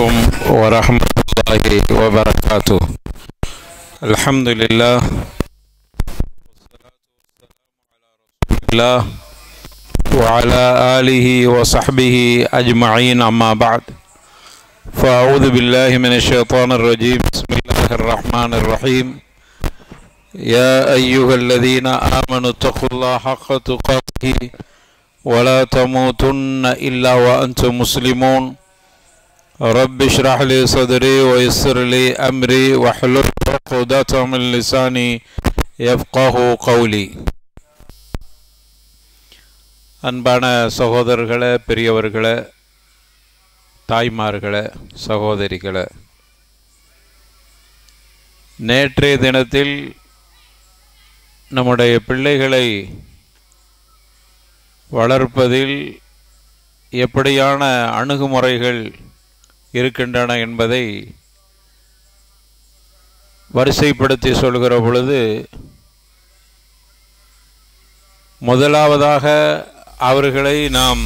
عليكم ورحمة الله وبركاته. الحمد لله والصلاة والسلام على رسول الله وعلى آله وصحبه أجمعين. أما بعد، فأعوذ بالله من الشيطان الرجيم. بسم الله الرحمن الرحيم. يا أيها الذين آمنوا اتقوا الله حق تقاته ولا تموتن إلا وأنتم مسلمون. رب اشرح لي صدري ويسر لي أمري واحلل عقدة من لساني يفقهوا قولي. அன்பான சகோதரர்களே, பெரியவர்களே, தாய்மார்களே, சகோதரிகளே, நேற்றைய தினத்தில் நம்முடைய பிள்ளைகளை வளர்ப்பதில் எப்படியான அணுகுமுறைகள் இருக்கின்றன என்பதை வரிசைப்படுத்தி சொல்கிற பொழுது, முதலாவதாக அவர்களை நாம்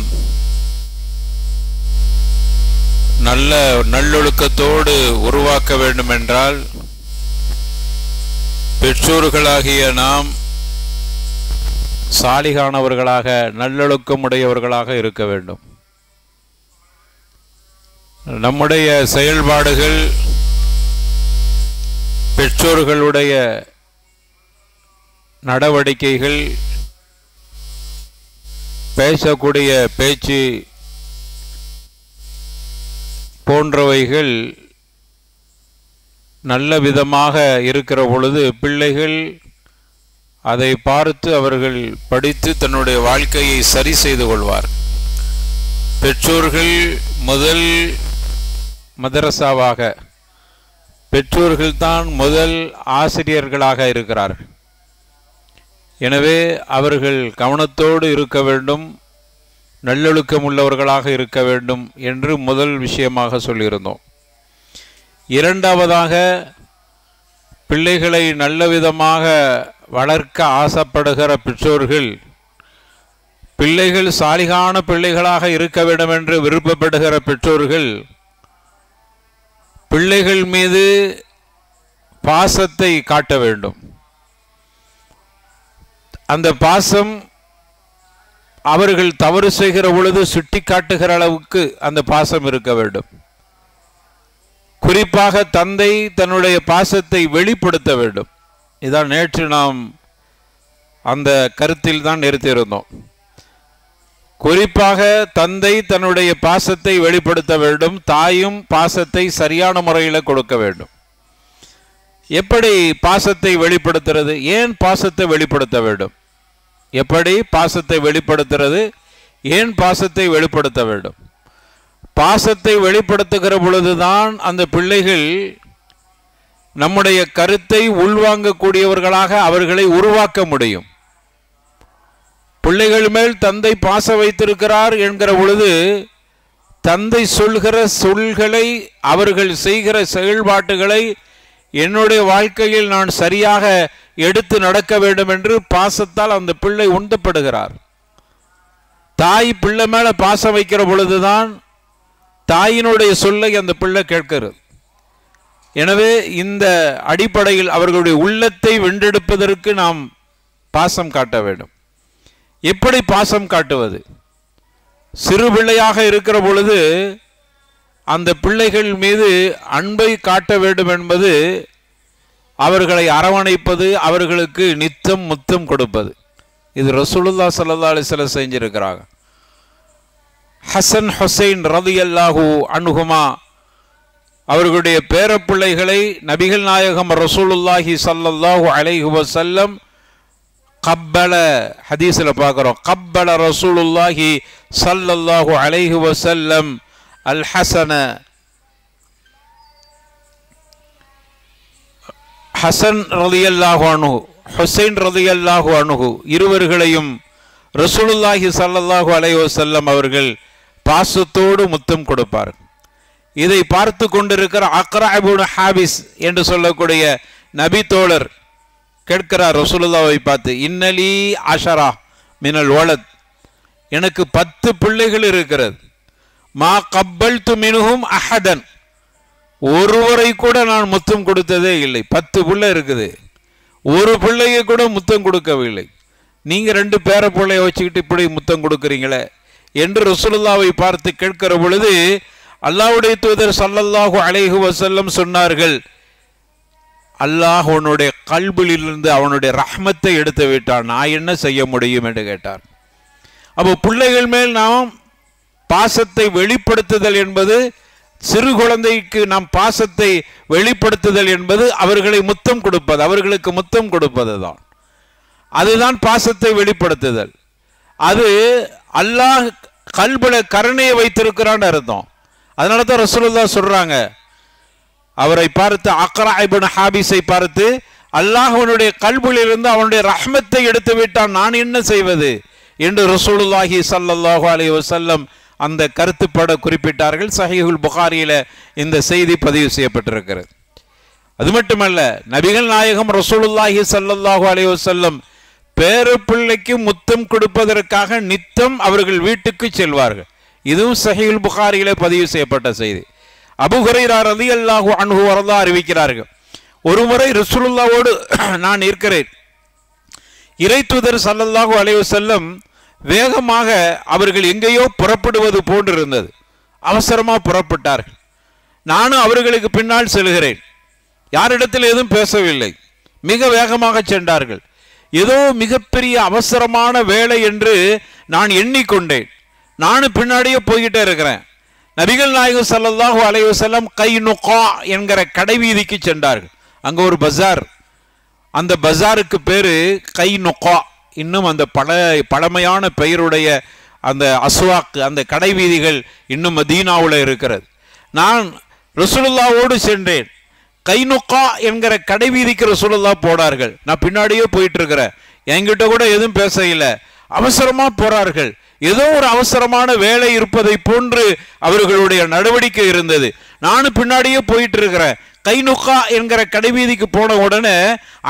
நல்ல நல்லொழுக்கத்தோடு உருவாக்க வேண்டுமென்றால் பெற்றோர்களாகிய நாம் சாலிகானவர்களாக நல்லொழுக்கமுடையவர்களாக இருக்க வேண்டும். நம்முடைய செயல்பாடுகள் பெற்றோர்களுடைய நடவடிக்கைகள், பேசக்கூடிய பேச்சு போன்றவைகள் நல்ல விதமாக இருக்கிற பொழுது பிள்ளைகள் அதை பார்த்து அவர்கள் படித்து தன்னுடைய வாழ்க்கையை சரி செய்து கொள்வார். பெற்றோர்கள் முதல் மதரசாவாக, பெற்றோர்கள்தான் முதல் ஆசிரியர்களாக இருக்கிறார்கள். எனவே அவர்கள் கவனத்தோடு இருக்க வேண்டும், நல்லொழுக்கம் உள்ளவர்களாக இருக்க வேண்டும் என்று முதல் விஷயமாக சொல்லியிருந்தோம். இரண்டாவதாக, பிள்ளைகளை நல்ல விதமாக வளர்க்க ஆசைப்படுகிற பெற்றோர்கள் பிள்ளைகள் சாலிகான பிள்ளைகளாக இருக்க வேண்டும் என்று விருப்பப்படுகிற பெற்றோர்கள் பிள்ளைகள் மீது பாசத்தை காட்ட வேண்டும். அந்த பாசம் அவர்கள் தவறு செய்கிற பொழுது சுட்டி காட்டுகிற அளவுக்கு அந்த பாசம் இருக்க வேண்டும். குறிப்பாக தந்தை தன்னுடைய பாசத்தை வெளிப்படுத்த வேண்டும். இதான் நேற்று நாம் அந்த கருத்தில் தான் நிறுத்தியிருந்தோம். குறிப்பாக தந்தை தன்னுடைய பாசத்தை வெளிப்படுத்த வேண்டும், தாயும் பாசத்தை சரியான முறையில் கொடுக்க வேண்டும். எப்படி பாசத்தை வெளிப்படுத்துறது? ஏன் பாசத்தை வெளிப்படுத்த வேண்டும்? எப்படி பாசத்தை வெளிப்படுத்துறது? ஏன் பாசத்தை வெளிப்படுத்த வேண்டும்? பாசத்தை வெளிப்படுத்துகிற பொழுதுதான் அந்த பிள்ளைகள் நம்முடைய கருத்தை உள்வாங்கக்கூடியவர்களாக அவர்களை உருவாக்க முடியும். பிள்ளைகள் மேல் தந்தை பாசம் வைத்திருக்கிறார் என்கிற பொழுது தந்தை சொல்கிற சொல்களை, அவர்கள் செய்கிற செயல்பாட்டுகளை என்னுடைய வாழ்க்கையில் நான் சரியாக எடுத்து நடக்க வேண்டும் என்று பாசத்தால் அந்த பிள்ளை உந்தப்படுகிறார். தாய் பிள்ளை மேல பாசம் வைக்கிற பொழுதுதான் தாயினுடைய சொல்லை அந்த பிள்ளை கேட்கிறது. எனவே இந்த அடிப்படையில் அவர்களுடைய உள்ளத்தை வென்றெடுப்பதற்கு நாம் பாசம் காட்ட வேண்டும். எப்படி பாசம் காட்டுவது? சிறு பிள்ளையாக இருக்கிற பொழுது அந்த பிள்ளைகள் மீது அன்பை காட்ட வேண்டும் என்பது அவர்களை அரவணைப்பது, அவர்களுக்கு நித்தம் முத்தம் கொடுப்பது. இது ரசூலுல்லாஹ் ஸல்லல்லாஹு அலைஹி வஸல்லம் செஞ்சிருக்கிறாங்க. ஹசன் ஹுசைன் ரலியல்லாஹு அன்ஹுமா அவர்களுடைய பேரப்பிள்ளைகளை நபிகள் நாயகம் ரசூலுல்லாஹி ஸல்லல்லாஹு அலைஹி வஸல்லம் கப்பல, ஹதீஸ்ல பார்க்கிறோம், கப்பல ரசூலுல்லாஹி ஸல்லல்லாஹு அலைஹி வஸல்லம் அல் ஹஸன, ஹசன் ரலியல்லாஹு அன்ஹு, ஹுசைன் ரலியல்லாஹு அன்ஹு இருவர்களையும் ரசூலுல்லாஹி ஸல்லல்லாஹு அலைஹி வஸல்லம் அவர்கள் பாசத்தோடு முத்தம் கொடுப்பார். இதை பார்த்து கொண்டிருக்கிற அக்ரா இப்னு ஹாபிஸ் என்று சொல்லக்கூடிய நபி தோழர் கேட்கிறார் ரசூலுல்லாஹை பார்த்து, இன்னலி அஷரா மினல் வலத், எனக்கு 10 பிள்ளைகள் இருக்கிறது. மா கப்பல்து மின்ஹும் அஹதன், ஒருவரை கூட நான் முத்தம் கொடுத்ததே இல்லை. 10 பிள்ளை இருக்குது, ஒரு பிள்ளையை கூட முத்தம் கொடுக்கவில்லை. நீங்க 2 பேர பிள்ளைய வச்சுக்கிட்டு இப்படி முத்தம் கொடுக்குறீங்களே என்று ரசூலுல்லாவை பார்த்து கேட்கிற பொழுது அல்லாஹ்வுடைய தூதர் ஸல்லல்லாஹு அலைஹி வஸல்லம் சொன்னார்கள், அல்லாஹ் அவனுடைய கல்பிலிருந்து அவனுடைய ரஹ்மத்தை எடுத்து விட்டான், நான் என்ன செய்ய முடியும் என்று கேட்டார். அப்போ பிள்ளைகள் மேல் நாம் பாசத்தை வெளிப்படுத்துதல் என்பது, சிறு குழந்தைக்கு நாம் பாசத்தை வெளிப்படுத்துதல் என்பது அவர்களை முத்தம் கொடுப்பது, அவர்களுக்கு முத்தம் கொடுப்பது தான். அதுதான் பாசத்தை வெளிப்படுத்துதல். அது அல்லாஹ் கல்புல கருணையை வைத்திருக்கிறான்னு அர்த்தம். அதனால தான் ரசூலுல்லாஹ் சொல்றாங்க, அவரை பார்த்து, அக்ரா இப்னு ஹாபிஸை பார்த்து, அல்லாஹ் அவனுடைய கல்புலிருந்து அவனுடைய ரஹ்மத்தை எடுத்து விட்டான், நான் என்ன செய்வது என்று ரசூலுல்லாஹி ஸல்லல்லாஹு அலைஹி வஸல்லம் அந்த கருத்துப்பட குறிப்பிட்டார்கள். சஹீஹுல் புகாரியில இந்த செய்தி பதிவு செய்யப்பட்டிருக்கிறது. அது மட்டுமல்ல, நபிகள் நாயகம் ரசூலுல்லாஹி ஸல்லல்லாஹு அலைஹி வஸல்லம் பேர பிள்ளைக்கு முத்தம் கொடுப்பதற்காக நித்தம் அவர்கள் வீட்டுக்கு செல்வார்கள். இதுவும் சஹீஹுல் புகாரியில பதிவு செய்யப்பட்ட செய்தி. அபூ ஹுரைரா ரலியல்லாஹு அன்ஹு வரதா அறிவிக்கிறார்கள், ஒருமுறை ரசூலுல்லாஹ்வோடு நான் இருக்கிறேன். இறை தூதர் ஸல்லல்லாஹு அலைஹி வஸல்லம் வேகமாக அவர்கள் எங்கேயோ புறப்படுவது போன்றிருந்தது. அவசரமாக புறப்பட்டார்கள். நானும் அவர்களுக்கு பின்னால் செல்கிறேன். யாரிடத்தில் எதுவும் பேசவில்லை, மிக வேகமாக சென்றார்கள். ஏதோ மிகப்பெரிய அவசரமான வேலை என்று நான் எண்ணிக்கொண்டேன். நானும் பின்னாடியே போய்கிட்டே இருக்கிறேன். நபிகள் நாயகம் ஸல்லல்லாஹு அலைஹி வஸல்லம் கைனுகா என்கிற கடைவீதிக்கு சென்றார்கள். அங்கே ஒரு பஜார், அந்த பஜாருக்கு பேரு கைனுகா. இன்னும் அந்த பழமையான பெயருடைய அந்த அஸ்வாக், அந்த கடைவீதிகள் இன்னும் மதீனாவில் இருக்கிறது. நான் ரசூலுல்லாஹ்வோடு சென்றேன். கைனுகா என்கிற கடைவீதிக்கு ரசூலுல்லாஹ் போனார்கள். நான் பின்னாடியே போயிட்டு இருக்கிறேன். என்கிட்ட கூட எதுவும் பேச இல்லை. அவசரமா போறார்கள். ஏதோ ஒரு அவசரமான வேலை இருப்பதை போன்று அவர்களுடைய நடவடிக்கை இருந்தது. நானும் பின்னாடியே போயிட்டு இருக்கிறேன். கைனுகா என்கிற கடைவீதிக்கு போன உடனே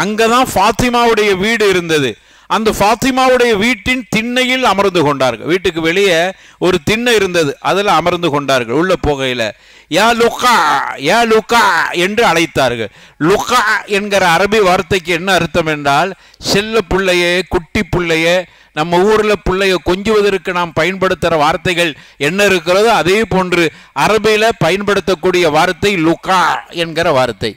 அங்கதான் ஃபாத்திமாவுடைய வீடு இருந்தது. அந்த ஃபாத்திமாவுடைய வீட்டின் திண்ணையில் அமர்ந்து கொண்டார்கள். வீட்டுக்கு வெளியே ஒரு திண்ணை இருந்தது, அதில் அமர்ந்து கொண்டார்கள். உள்ள போகையில யா லுகா, யா லுகா என்று அழைத்தார்கள். லுகா என்கிற அரபி வார்த்தைக்கு என்ன அர்த்தம் என்றால், செல்ல பிள்ளையே, குட்டி பிள்ளையே. நம்ம ஊரில் பிள்ளைய கொஞ்சுவதற்கு நாம் பயன்படுத்துகிற வார்த்தைகள் என்ன இருக்கிறதோ அதே போன்று அரபியில் பயன்படுத்தக்கூடிய வார்த்தை லுகா என்கிற வார்த்தை.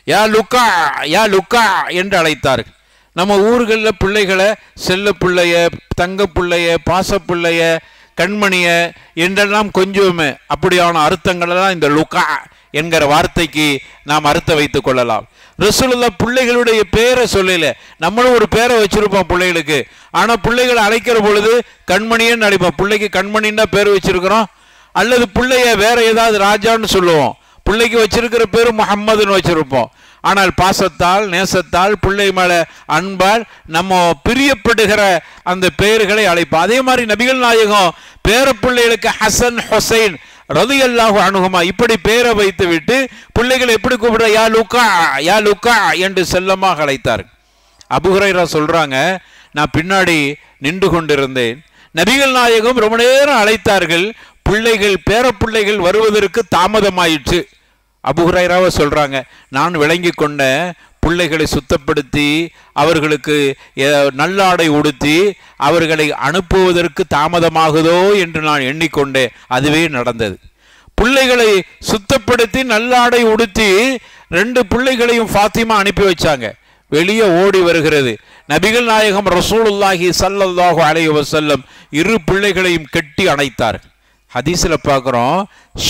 யா லுகா, யா லுகா என்று அழைத்தார்கள். நம்ம ஊர்களில் பிள்ளைகளை செல்ல பிள்ளைய, தங்க பிள்ளைய, பாச பிள்ளைய, கண்மணிய என்றெல்லாம் கொஞ்சமே. அப்படியான அர்த்தங்களெல்லாம் இந்த லுகா என்கிற வார்த்தைக்கு நாம் அர்த்தம் வைத்துக் கொள்ளலாம். ரசூலுல்லாஹ் பிள்ளைகளுடைய பேரை சொல்லல. நம்மளும் ஒரு பேரை வச்சிருப்போம் பிள்ளைகளுக்கு. ஆனா பிள்ளைகளை அழைக்கிற பொழுது கண்மணின்னு அழைப்போம். பிள்ளைக்கு கண்மணின்னு தான் பேர் வச்சிருக்கிறோம். அல்லது பிள்ளைய வேற ஏதாவது ராஜான்னு சொல்லுவோம். பிள்ளைக்கு வச்சிருக்கிற பேரு முஹம்மதுன்னு வச்சிருப்போம். ஆனால் பாசத்தால், நேசத்தால், பிள்ளை மேல அன்பால் நம்ம பிரியப்படுகிற அந்த பெயர்களை அழைப்போம். அதே மாதிரி நபிகள் நாயகம் பேர பிள்ளைகளுக்கு ஹசன், ஹுசைன் ரலியல்லாஹு அன்ஹுமா இப்படி பேரை வைத்து விட்டு பிள்ளைகளை எப்படி கூப்பிடுற, யா லுகா, யா லுகா என்று செல்லமாக அழைத்தார். அபூ ஹுரைரா சொல்றாங்க, நான் பின்னாடி நின்று கொண்டிருந்தேன். நபிகள் நாயகம் ரொம்ப நேரம் அழைத்தார்கள். பிள்ளைகள், பேர பிள்ளைகள் வருவதற்கு தாமதமாயிற்று. அபூ ஹுரைராவை சொல்றாங்க, நான் விளங்கி கொண்ட பிள்ளைகளை சுத்தப்படுத்தி அவர்களுக்கு நல்லாடை உடுத்தி அவர்களை அனுப்புவதற்கு தாமதமாகுதோ என்று நான் எண்ணிக்கொண்டேன். அதுவே நடந்தது. பிள்ளைகளை சுத்தப்படுத்தி நல்லாடை உடுத்தி 2 பிள்ளைகளையும் ஃபாத்திமா அனுப்பி வச்சாங்க. வெளியே ஓடி வருகிறது. நபிகள் நாயகம் ரசூலுல்லாஹி ஸல்லல்லாஹு அலைஹி வஸல்லம் 2 பிள்ளைகளையும் கட்டி அணைத்தார். ஹதீஸ்ல பார்க்கிறோம்,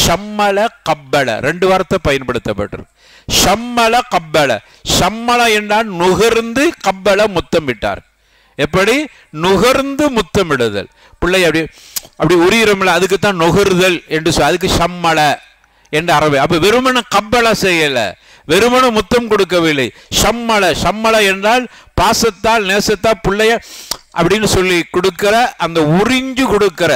ஷம்மல கப்பல 2 வார்த்தை பயன்படுத்தப்பட்டிருக்கு. ஷம்மல கப்பல, ஷம்மல என்றால் நுகர்ந்து, கப்பல முத்தமிட்டார். எப்படி? நுகர்ந்து முத்தமிடுதல். பிள்ளை அப்படி அப்படி உரியிறோம்ல, அதுக்கு தான் நுகர்தல் என்று சொல்ல, அதுக்கு ஷம்மல என்று அரபி. அப்ப வெறுமன கப்பல செய்யல, வெறுமன முத்தம் கொடுக்கவில்லை. ஷம்மல, ஷம்மல என்றால் பாசத்தால், நேசத்தால் பிள்ளைய அப்படின்னு சொல்லி கொடுக்கிற, அந்த உறிஞ்சு கொடுக்கிற.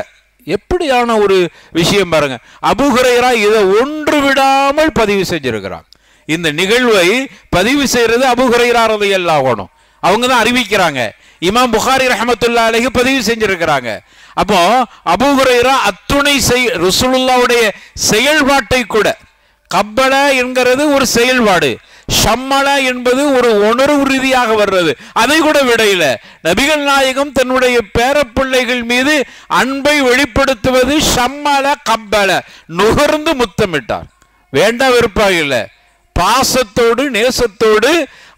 எப்படியான ஒரு விஷயம் பாருங்க. அபூ ஹுரைரா இதை ஒன்று விடாமல் பதிவு செஞ்சிருக்கிறாங்க. இந்த நிகழ்வை பதிவு செய்யறது அபூ ஹுரைரா ரலியல்லாஹு அன்ஹு. அவங்க தான் அறிவிக்கிறாங்க. இமாம் புகாரி ரஹ்மத்துல்லாஹி அலைஹி பதிவு செஞ்சிருக்கிறாங்க. அப்போ அபூ ஹுரைரா அத்துணை ரசூலுல்லாஹ்வுடைய செயல்பாட்டை கூட, கப்பல என்கிறது ஒரு செயல்பாடு, ஷம்மல என்பது ஒரு உணர்வு ரீதியாக வர்றது. அதை கூட விடையில நபிகள் நாயகம் தன்னுடைய பேரப்பிள்ளைகள் மீது அன்பை வெளிப்படுத்துவது ஷம்மல கப்பல, நுகர்ந்து முத்தமிட்டார். வேண்டாம் வெறுப்பாக இல்லை, பாசத்தோடு நேசத்தோடு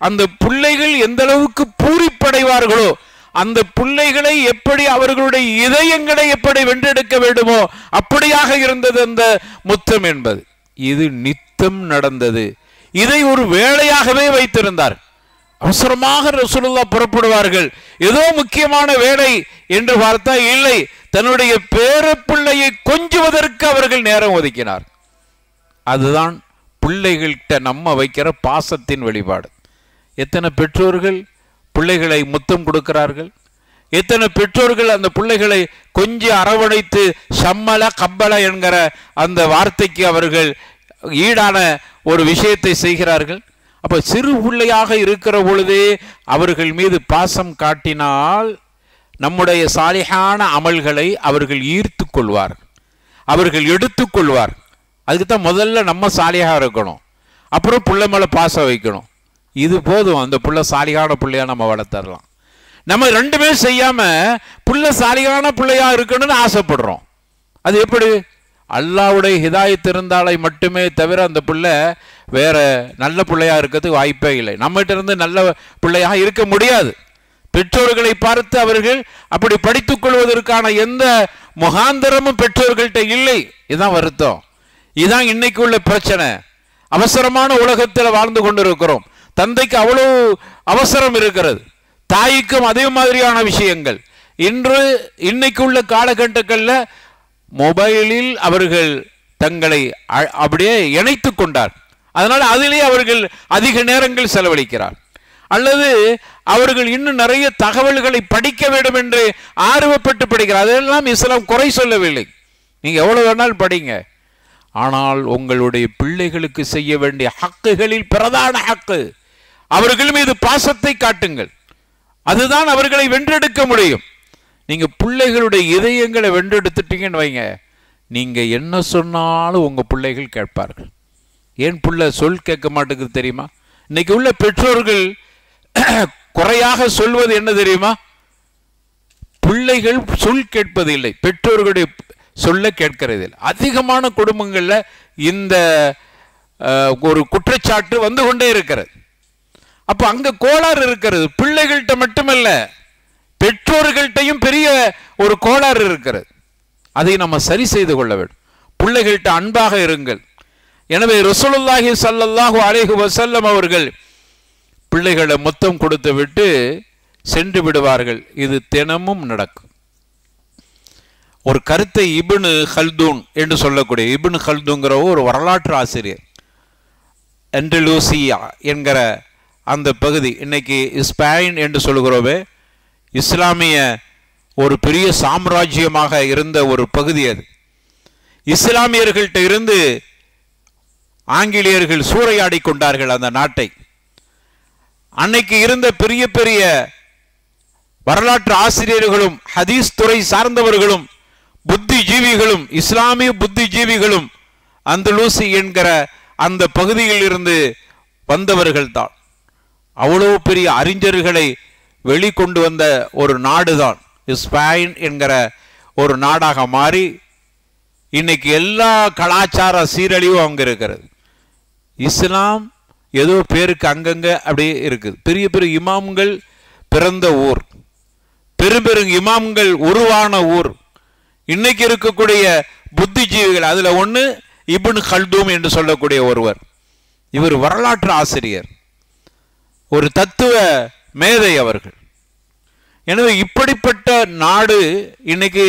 அந்த பிள்ளைகள் எந்த அளவுக்கு பூரிப்படைவார்களோ, அந்த பிள்ளைகளை எப்படி அவர்களுடைய இதயங்களை எப்படி வென்றெடுக்க வேண்டுமோ அப்படியாக இருந்தது அந்த முத்தம் என்பது. இது நித்தம் நடந்தது. இதை ஒரு வேலையாகவே வைத்திருந்தார். அவசரமாக ரசூலுல்லாஹ் புறப்படுவார்கள், ஏதோ முக்கியமான வேலை என்று பார்த்தா இல்லை, தன்னுடைய பேரப்பிள்ளையை கொஞ்சுவதற்கு அவர்கள் நேரம் ஒதுக்கினார். அதுதான் பிள்ளைகள்கிட்ட நம்ம வைக்கிற பாசத்தின் வெளிப்பாடு. எத்தனை பெற்றோர்கள் பிள்ளைகளை முத்தம் கொடுக்கிறார்கள், எத்தனை பெற்றோர்கள் அந்த பிள்ளைகளை கொஞ்சம் அரவணைத்து ஷம்மல கப்பல என்கிற அந்த வார்த்தைக்கு அவர்கள் ஈடான ஒரு விஷயத்தை செய்கிறார்கள். அப்ப சிறு பிள்ளையாக இருக்கிற பொழுதே அவர்கள் மீது பாசம் காட்டினால் நம்முடைய சாலிஹான அமல்களை அவர்கள் ஈர்த்து கொள்வார், அவர்கள் எடுத்துக்கொள்வார். அதுக்கு தான் முதல்ல நம்ம சாலியாக இருக்கணும், அப்புறம் பிள்ளை மேலே பாசம் வைக்கணும். இது போதும், அந்த புள்ள சாலிகான பிள்ளையா நம்ம வளர்த்தரலாம். நம்ம ரெண்டுமே செய்யாம புள்ள சாலிகான பிள்ளையா இருக்கணும்னு ஆசைப்படுறோம். அது எப்படி? அல்லாஹ்வுடைய ஹிதாயத் இருந்தாலே மட்டுமே தவிர அந்த பிள்ளை வேற நல்ல பிள்ளையா இருக்கிறதுக்கு வாய்ப்பே இல்லை. நம்மகிட்ட இருந்து நல்ல பிள்ளையாக இருக்க முடியாது. பெற்றோர்களை பார்த்து அவர்கள் அப்படி படித்துக் கொள்வதற்கான எந்த முகாந்தரமும் பெற்றோர்கள்ட்ட இல்லை. இதுதான் வருத்தம், இதுதான் இன்னைக்கு உள்ள பிரச்சனை. அவசரமான உலகத்தில் வாழ்ந்து கொண்டிருக்கிறோம். தந்தைக்கு அவ்வளவு அவசரம் இருக்கிறது, தாய்க்கும் அதே மாதிரியான விஷயங்கள். இன்னைக்கு உள்ள காலகட்டங்களில் மொபைலில் அவர்கள் தங்களை அப்படியே இணைத்து கொண்டார். அதனால் அதிலே அவர்கள் அதிக நேரங்கள் செலவழிக்கிறார். அல்லது அவர்கள் இன்னும் நிறைய தகவல்களை படிக்க வேண்டும் என்று ஆர்வப்பட்டு படிக்கிறார். அதெல்லாம் இஸ்லாம் குறை சொல்லவில்லை, நீங்க எவ்வளவு வேணாலும் படிங்க. ஆனால் உங்களுடைய பிள்ளைகளுக்கு செய்ய வேண்டிய ஹக்குகளில் பிரதான ஹக்கு அவர்கள் மீது பாசத்தை காட்டுங்கள். அதுதான் அவர்களை வென்றெடுக்க முடியும். நீங்க பிள்ளைகளுடைய இதயங்களை வென்றெடுத்துட்டீங்கன்னு வைங்க, நீங்க என்ன சொன்னாலும் உங்க பிள்ளைகள் கேட்பார்கள். ஏன் பிள்ளை சொல் கேட்க மாட்டேங்குது தெரியுமா? இன்னைக்கு உள்ள பெற்றோர்கள் குறையாக சொல்வது என்ன தெரியுமா? பிள்ளைகள் சொல் கேட்பது இல்லை, பெற்றோர்களுடைய சொல்ல கேட்கிறது. அதிகமான குடும்பங்கள்ல இந்த ஒரு குற்றச்சாட்டு வந்து கொண்டே இருக்கிறது. அப்ப அங்க கோளாறு இருக்கிறது. பிள்ளைகள்கிட்ட மட்டுமல்ல, பெற்றோர்கள்ட்டையும் பெரிய ஒரு கோளாறு இருக்கிறது. அதை நம்ம சரி செய்து கொள்ள வேண்டும். பிள்ளைகள்கிட்ட அன்பாக இருங்கள். எனவே ரசூலுல்லாஹி ஸல்லல்லாஹு அலைஹி வஸல்லம் அவர்கள் பிள்ளைகளை முத்தம் கொடுத்து விட்டு சென்று விடுவார்கள். இது தினமும் நடக்கும். ஒரு கருத்தை இப்னு ஹல்தூன் என்று சொல்லக்கூடிய இப்னு ஹல்தூன்கிற ஒரு வரலாற்று ஆசிரியர், அண்டலூசியா என்கிற அந்த பகுதி, இன்னைக்கு ஸ்பெயின் என்று சொல்கிறோமே, இஸ்லாமிய ஒரு பெரிய சாம்ராஜ்யமாக இருந்த ஒரு பகுதி அது. இஸ்லாமியர்கள்ட்ட இருந்து ஆங்கிலேயர்கள் சூறையாடி கொண்டார்கள் அந்த நாட்டை. அன்னைக்கு இருந்த பெரிய பெரிய வரலாற்று ஆசிரியர்களும் ஹதீஸ் துறை சார்ந்தவர்களும் புத்திஜீவிகளும் இஸ்லாமிய புத்திஜீவிகளும் அந்தலூசி என்கிற அந்த பகுதியில் இருந்து வந்தவர்கள் தான். அவ்வளவு பெரிய அறிஞர்களை வெளிக்கொண்டு வந்த ஒரு நாடுதான் ஸ்பெயின் என்கிற ஒரு நாடாக மாறி இன்னைக்கு எல்லா கலாச்சார சீரழிவும் அங்கே இருக்கிறது. இஸ்லாம் ஏதோ பேருக்கு அங்கங்க அப்படியே இருக்குது. பெரிய பெரிய இமாம்கள் பிறந்த ஊர், பெரும் பெரும் இமாம்கள் உருவான ஊர். இன்னைக்கு இருக்கக்கூடிய புத்திஜீவிகள், அதுல ஒன்று இப்னு ஹல்தூன் என்று சொல்லக்கூடிய ஒருவர். இவர் வரலாற்று ஆசிரியர், ஒரு தத்துவ மேதை அவர்கள். எனவே இப்படிப்பட்ட நாடு இன்னைக்கு,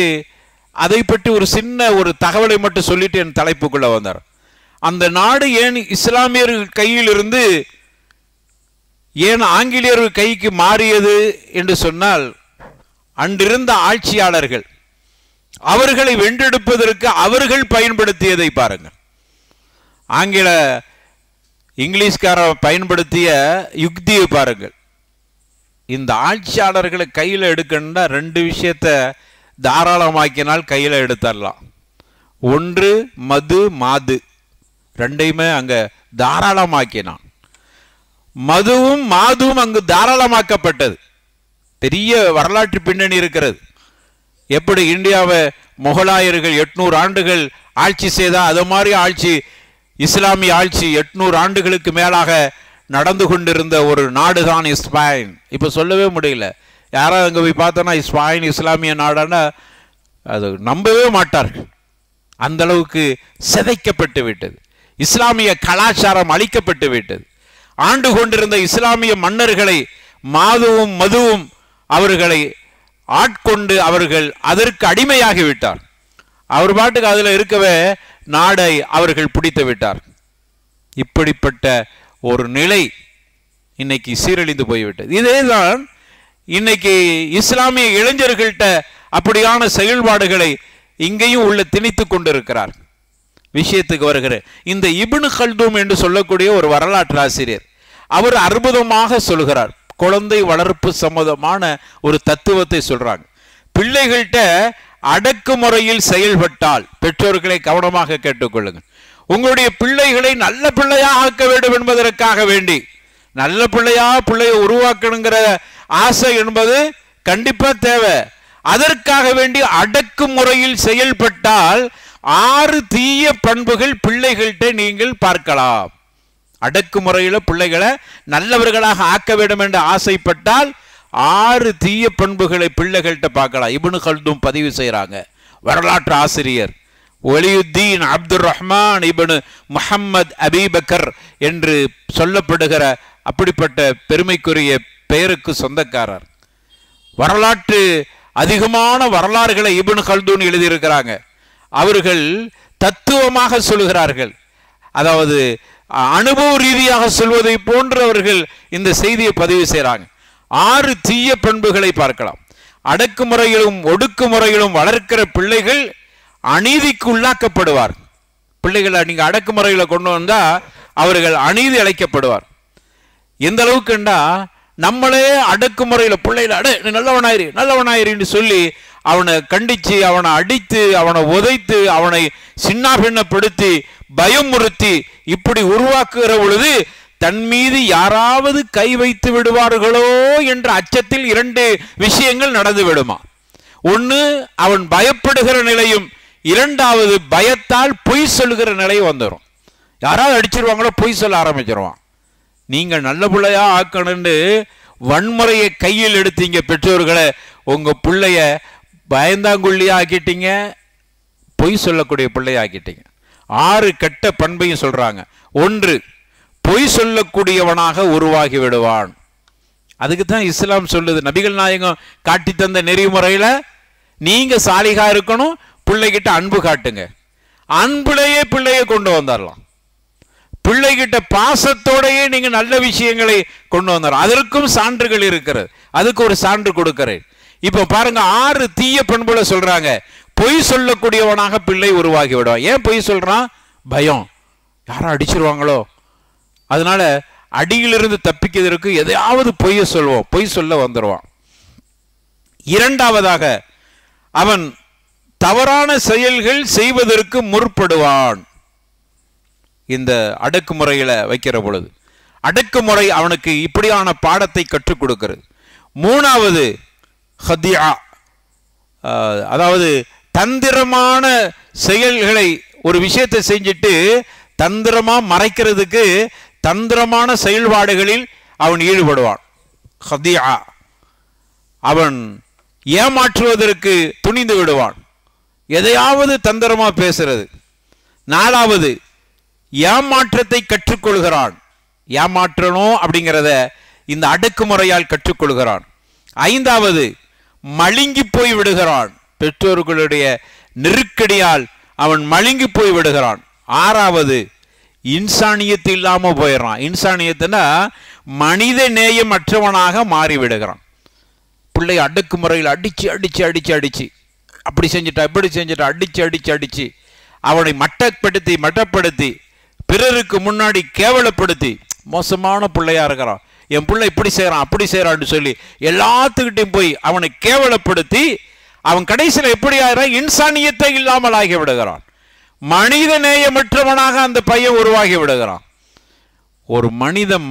அதை பற்றி ஒரு சின்ன ஒரு தகவலை மட்டும் சொல்லிட்டு என் தலைப்புக்குள்ள வந்தார். அந்த நாடு ஏன் இஸ்லாமியர்கள் கையில் இருந்து ஏன் ஆங்கிலேயர்கள் கைக்கு மாறியது என்று சொன்னால், அன்றிருந்த ஆட்சியாளர்கள் அவர்களை வென்றெடுப்பதற்கு அவர்கள் பயன்படுத்தியதை பாருங்கள். இங்கிலீஷ்கார பயன்படுத்திய யுக்தியை பாருங்கள். இந்த ஆட்சியாளர்களை கையில் எடுக்கணும்னா ரெண்டு விஷயத்தை தாராளமாக்கினால் கையில் எடுத்துடலாம். ஒன்று மது, மாது. ரெண்டையுமே அங்க தாராளமாக்கினான். மதுவும் மாதுவும் அங்கு தாராளமாக்கப்பட்டது. பெரிய வரலாற்று பின்னணி இருக்கிறது. எப்படி இந்தியாவை முகலாயர்கள் 800 ஆண்டுகள் ஆட்சி செய்தா அது மாதிரி ஆட்சி, இஸ்லாமிய ஆட்சி 800 ஆண்டுகளுக்கு மேலாக நடந்து கொண்டிருந்த ஒரு நாடு தான் ஸ்பெயின். இப்போ சொல்லவே முடியல. யாராவது அங்கே போய் பார்த்தோன்னா ஸ்பெயின் இஸ்லாமிய நாடானா அது நம்பவே மாட்டார்கள். அந்த அளவுக்கு சிதைக்கப்பட்டு விட்டது. இஸ்லாமிய கலாச்சாரம் அழிக்கப்பட்டு விட்டது. ஆண்டு கொண்டிருந்த இஸ்லாமிய மன்னர்களை மாதுவும் மதுவும் அவர்களை ஆட்கொண்டு அவர்கள் அதற்கு அடிமையாகிவிட்டார். அவர் பாட்டுக்கு அதில் இருக்கவே நாடை அவர்கள் பிடித்து விட்டார். இப்படிப்பட்ட ஒரு நிலை இன்னைக்கு சீரழிந்து போய்விட்டது. இதேதான் இன்னைக்கு இஸ்லாமிய இளைஞர்கள்ட்ட அப்படியான செயல்பாடுகளை இங்கேயும் உள்ள திணித்து கொண்டிருக்கிறார். விஷயத்துக்கு வருகிற இந்த இப்னு கல்தூம் என்று சொல்லக்கூடிய ஒரு வரலாற்று ஆசிரியர், அவர் அற்புதமாக சொல்கிறார். குழந்தை வளர்ப்பு சம்பந்தமான ஒரு தத்துவத்தை சொல்றாங்க. பிள்ளைகள்கிட்ட அடக்குமுறையில் செயல்பட்டால், பெற்றோர்களை கவனமாக கேட்டுக்கொள்ளுங்க, உங்களுடைய பிள்ளைகளை நல்ல பிள்ளையா ஆக்க வேண்டும் என்பதற்காக வேண்டி, நல்ல பிள்ளையை உருவாக்கணுங்கிற ஆசை என்பது கண்டிப்பா தேவை. அதற்காக வேண்டி அடக்குமுறையில் செயல்பட்டால் 6 தீய பண்புகள் பிள்ளைகள்கிட்ட நீங்கள் பார்க்கலாம். அடக்குமுறையில் பிள்ளைகளை நல்லவர்களாக ஆக்க வேண்டும் என்று ஆசைப்பட்டால் 6 தீய பண்புகளை பிள்ளைகள்கிட்ட பார்க்கலாம். இப்னு கல்தூம் பதிவு செய்கிறாங்க. வரலாற்று ஆசிரியர் வலியுத்தீன் அப்துல் ரஹ்மான் இப்னு முஹம்மது அபீபக்கர் என்று சொல்லப்படுகிற அப்படிப்பட்ட பெருமைக்குரிய பெயருக்கு சொந்தக்காரர். வரலாற்று அதிகமான வரலாறுகளை இப்னு கல்தூன் எழுதியிருக்கிறாங்க. அவர்கள் தத்துவமாக சொல்கிறார்கள். அதாவது அனுபவ ரீதியாக சொல்வதை போன்று அவர்கள் இந்த செய்தியை பதிவு செய்கிறாங்க. 6 தீய பண்புகளை பார்க்கலாம். அடக்குமுறையிலும் ஒடுக்குமுறையிலும் வளர்க்கிற பிள்ளைகள் அநீதிக்கு உள்ளாக்கப்படுவார். பிள்ளைகளை நீங்க அடக்குமுறையில கொண்டு வந்தா அவர்கள் அநீதி அழைக்கப்படுவார். எந்த அளவுக்குண்டா, நம்மளே அடக்குமுறையில் பிள்ளைகளை நல்லவனாயிரின்னு சொல்லி அவனை கண்டிச்சு, அவனை அடித்து, அவனை உதைத்து, அவனை சின்னாபின்னப்படுத்தி, பயமுறுத்தி இப்படி உருவாக்குகிற பொழுது தன் மீது யாராவது கை வைத்து விடுவார்களோ என்ற அச்சத்தில் 2 விஷயங்கள் நடந்து விடுமா. ஒன்று, அவன் பயப்படுகிற நிலையும், 2வது பயத்தால் பொய் சொல்லுகிற நிலையும் வந்துடும். யாராவது அடிச்சிருவாங்களோ பொய் சொல்ல ஆரம்பிச்சிருவான். நீங்கள் நல்ல பிள்ளையா ஆக்கணும்னு வன்முறையை கையில் எடுத்தீங்க பெற்றோர்களை, உங்க பிள்ளைய பயந்தாங்குள்ளியா ஆக்கிட்டீங்க, பொய் சொல்லக்கூடிய பிள்ளைய ஆக்கிட்டீங்க. 6 கெட்ட பண்பையும் சொல்றாங்க. 1, பொய் சொல்லக்கூடியவனாக உருவாகி விடுவான். அதுக்கு தான் இஸ்லாம் சொல்லுது, நபிகள் நாயகம் காட்டி தந்த நெறிமுறையில நீங்க சாலிகா இருக்கணும், பிள்ளைகிட்ட அன்பு காட்டுங்க. அன்புலையே பிள்ளைய கொண்டு வந்துடலாம். பிள்ளைகிட்ட பாசத்தோடையே நீங்க நல்ல விஷயங்களை கொண்டு வந்துடலாம். அதற்கும் சான்றுகள் இருக்கிறது. அதுக்கு ஒரு சான்று கொடுக்கிறேன். இப்ப பாருங்க, 6 தீய பண்புல சொல்றாங்க. பொய் சொல்லக்கூடியவனாக பிள்ளை உருவாகி விடுவான். ஏன் பொய் சொல்றான்? பயம், யாரும் அடிச்சிருவாங்களோ. அதனால அடியிலிருந்து தப்பிக்கிறதுக்கு எதையாவது பொய்ய சொல்வோம், பொய் சொல்ல வந்துடுவான். 2வதாக, அவன் தவறான செயல்கள் செய்வதற்கு முற்படுவான். இந்த அடக்குமுறையில வைக்கிற பொழுது அடக்குமுறை அவனுக்கு இப்படியான பாடத்தை கற்றுக் கொடுக்கிறது. 3வது ஹதியா, அதாவது தந்திரமான செயல்களை, ஒரு விஷயத்தை செஞ்சுட்டு தந்திரமா மறைக்கிறதுக்கு தந்திரமான செயல்பாடுகளில் அவன் ஈடுபடுவான். ஹதியா, அவன் ஏமாற்றுவதற்கு துணிந்து விடுவான். எதையாவது தந்திரமா பேசுறது. 4வது, ஏமாற்றத்தை கற்றுக்கொள்கிறான். ஏமாற்றணும் அப்படிங்கிறத இந்த அடக்குமுறையால் கற்றுக்கொள்கிறான். 5வது, மழுங்கி போய் விடுகிறான். பெற்றோர்களுடைய நெருக்கடியால் அவன் மழுங்கி போய் விடுகிறான். 6வது, இன்சானியத்து இல்லாம போயிடறான். இன்சானியத்துனா மனித நேயம் அற்றவனாக மாறிவிடுகிறான். பிள்ளை அடக்குமுறையில் அடிச்சு அடிச்சு அடிச்சு அடிச்சு அப்படி செஞ்சுட்டா இப்படி செஞ்சுட்டா அடிச்சு அடிச்சு அடிச்சு அவனை மட்டப்படுத்தி பிறருக்கு முன்னாடி கேவலப்படுத்தி மோசமான பிள்ளையா இருக்கிறான். என் பிள்ளை இப்படி செய்யறான் அப்படி செய்யறான்னு சொல்லி எல்லாத்துக்கிட்டையும் போய் அவனை கேவலப்படுத்தி அவன் கடைசியில் எப்படி ஆகிறான்? இன்சானியத்தை இல்லாமல் ஆகி விடுகிறான். மனித நேயமற்றவனாக அந்த பையன் உருவாகி விடுகிறான். ஒரு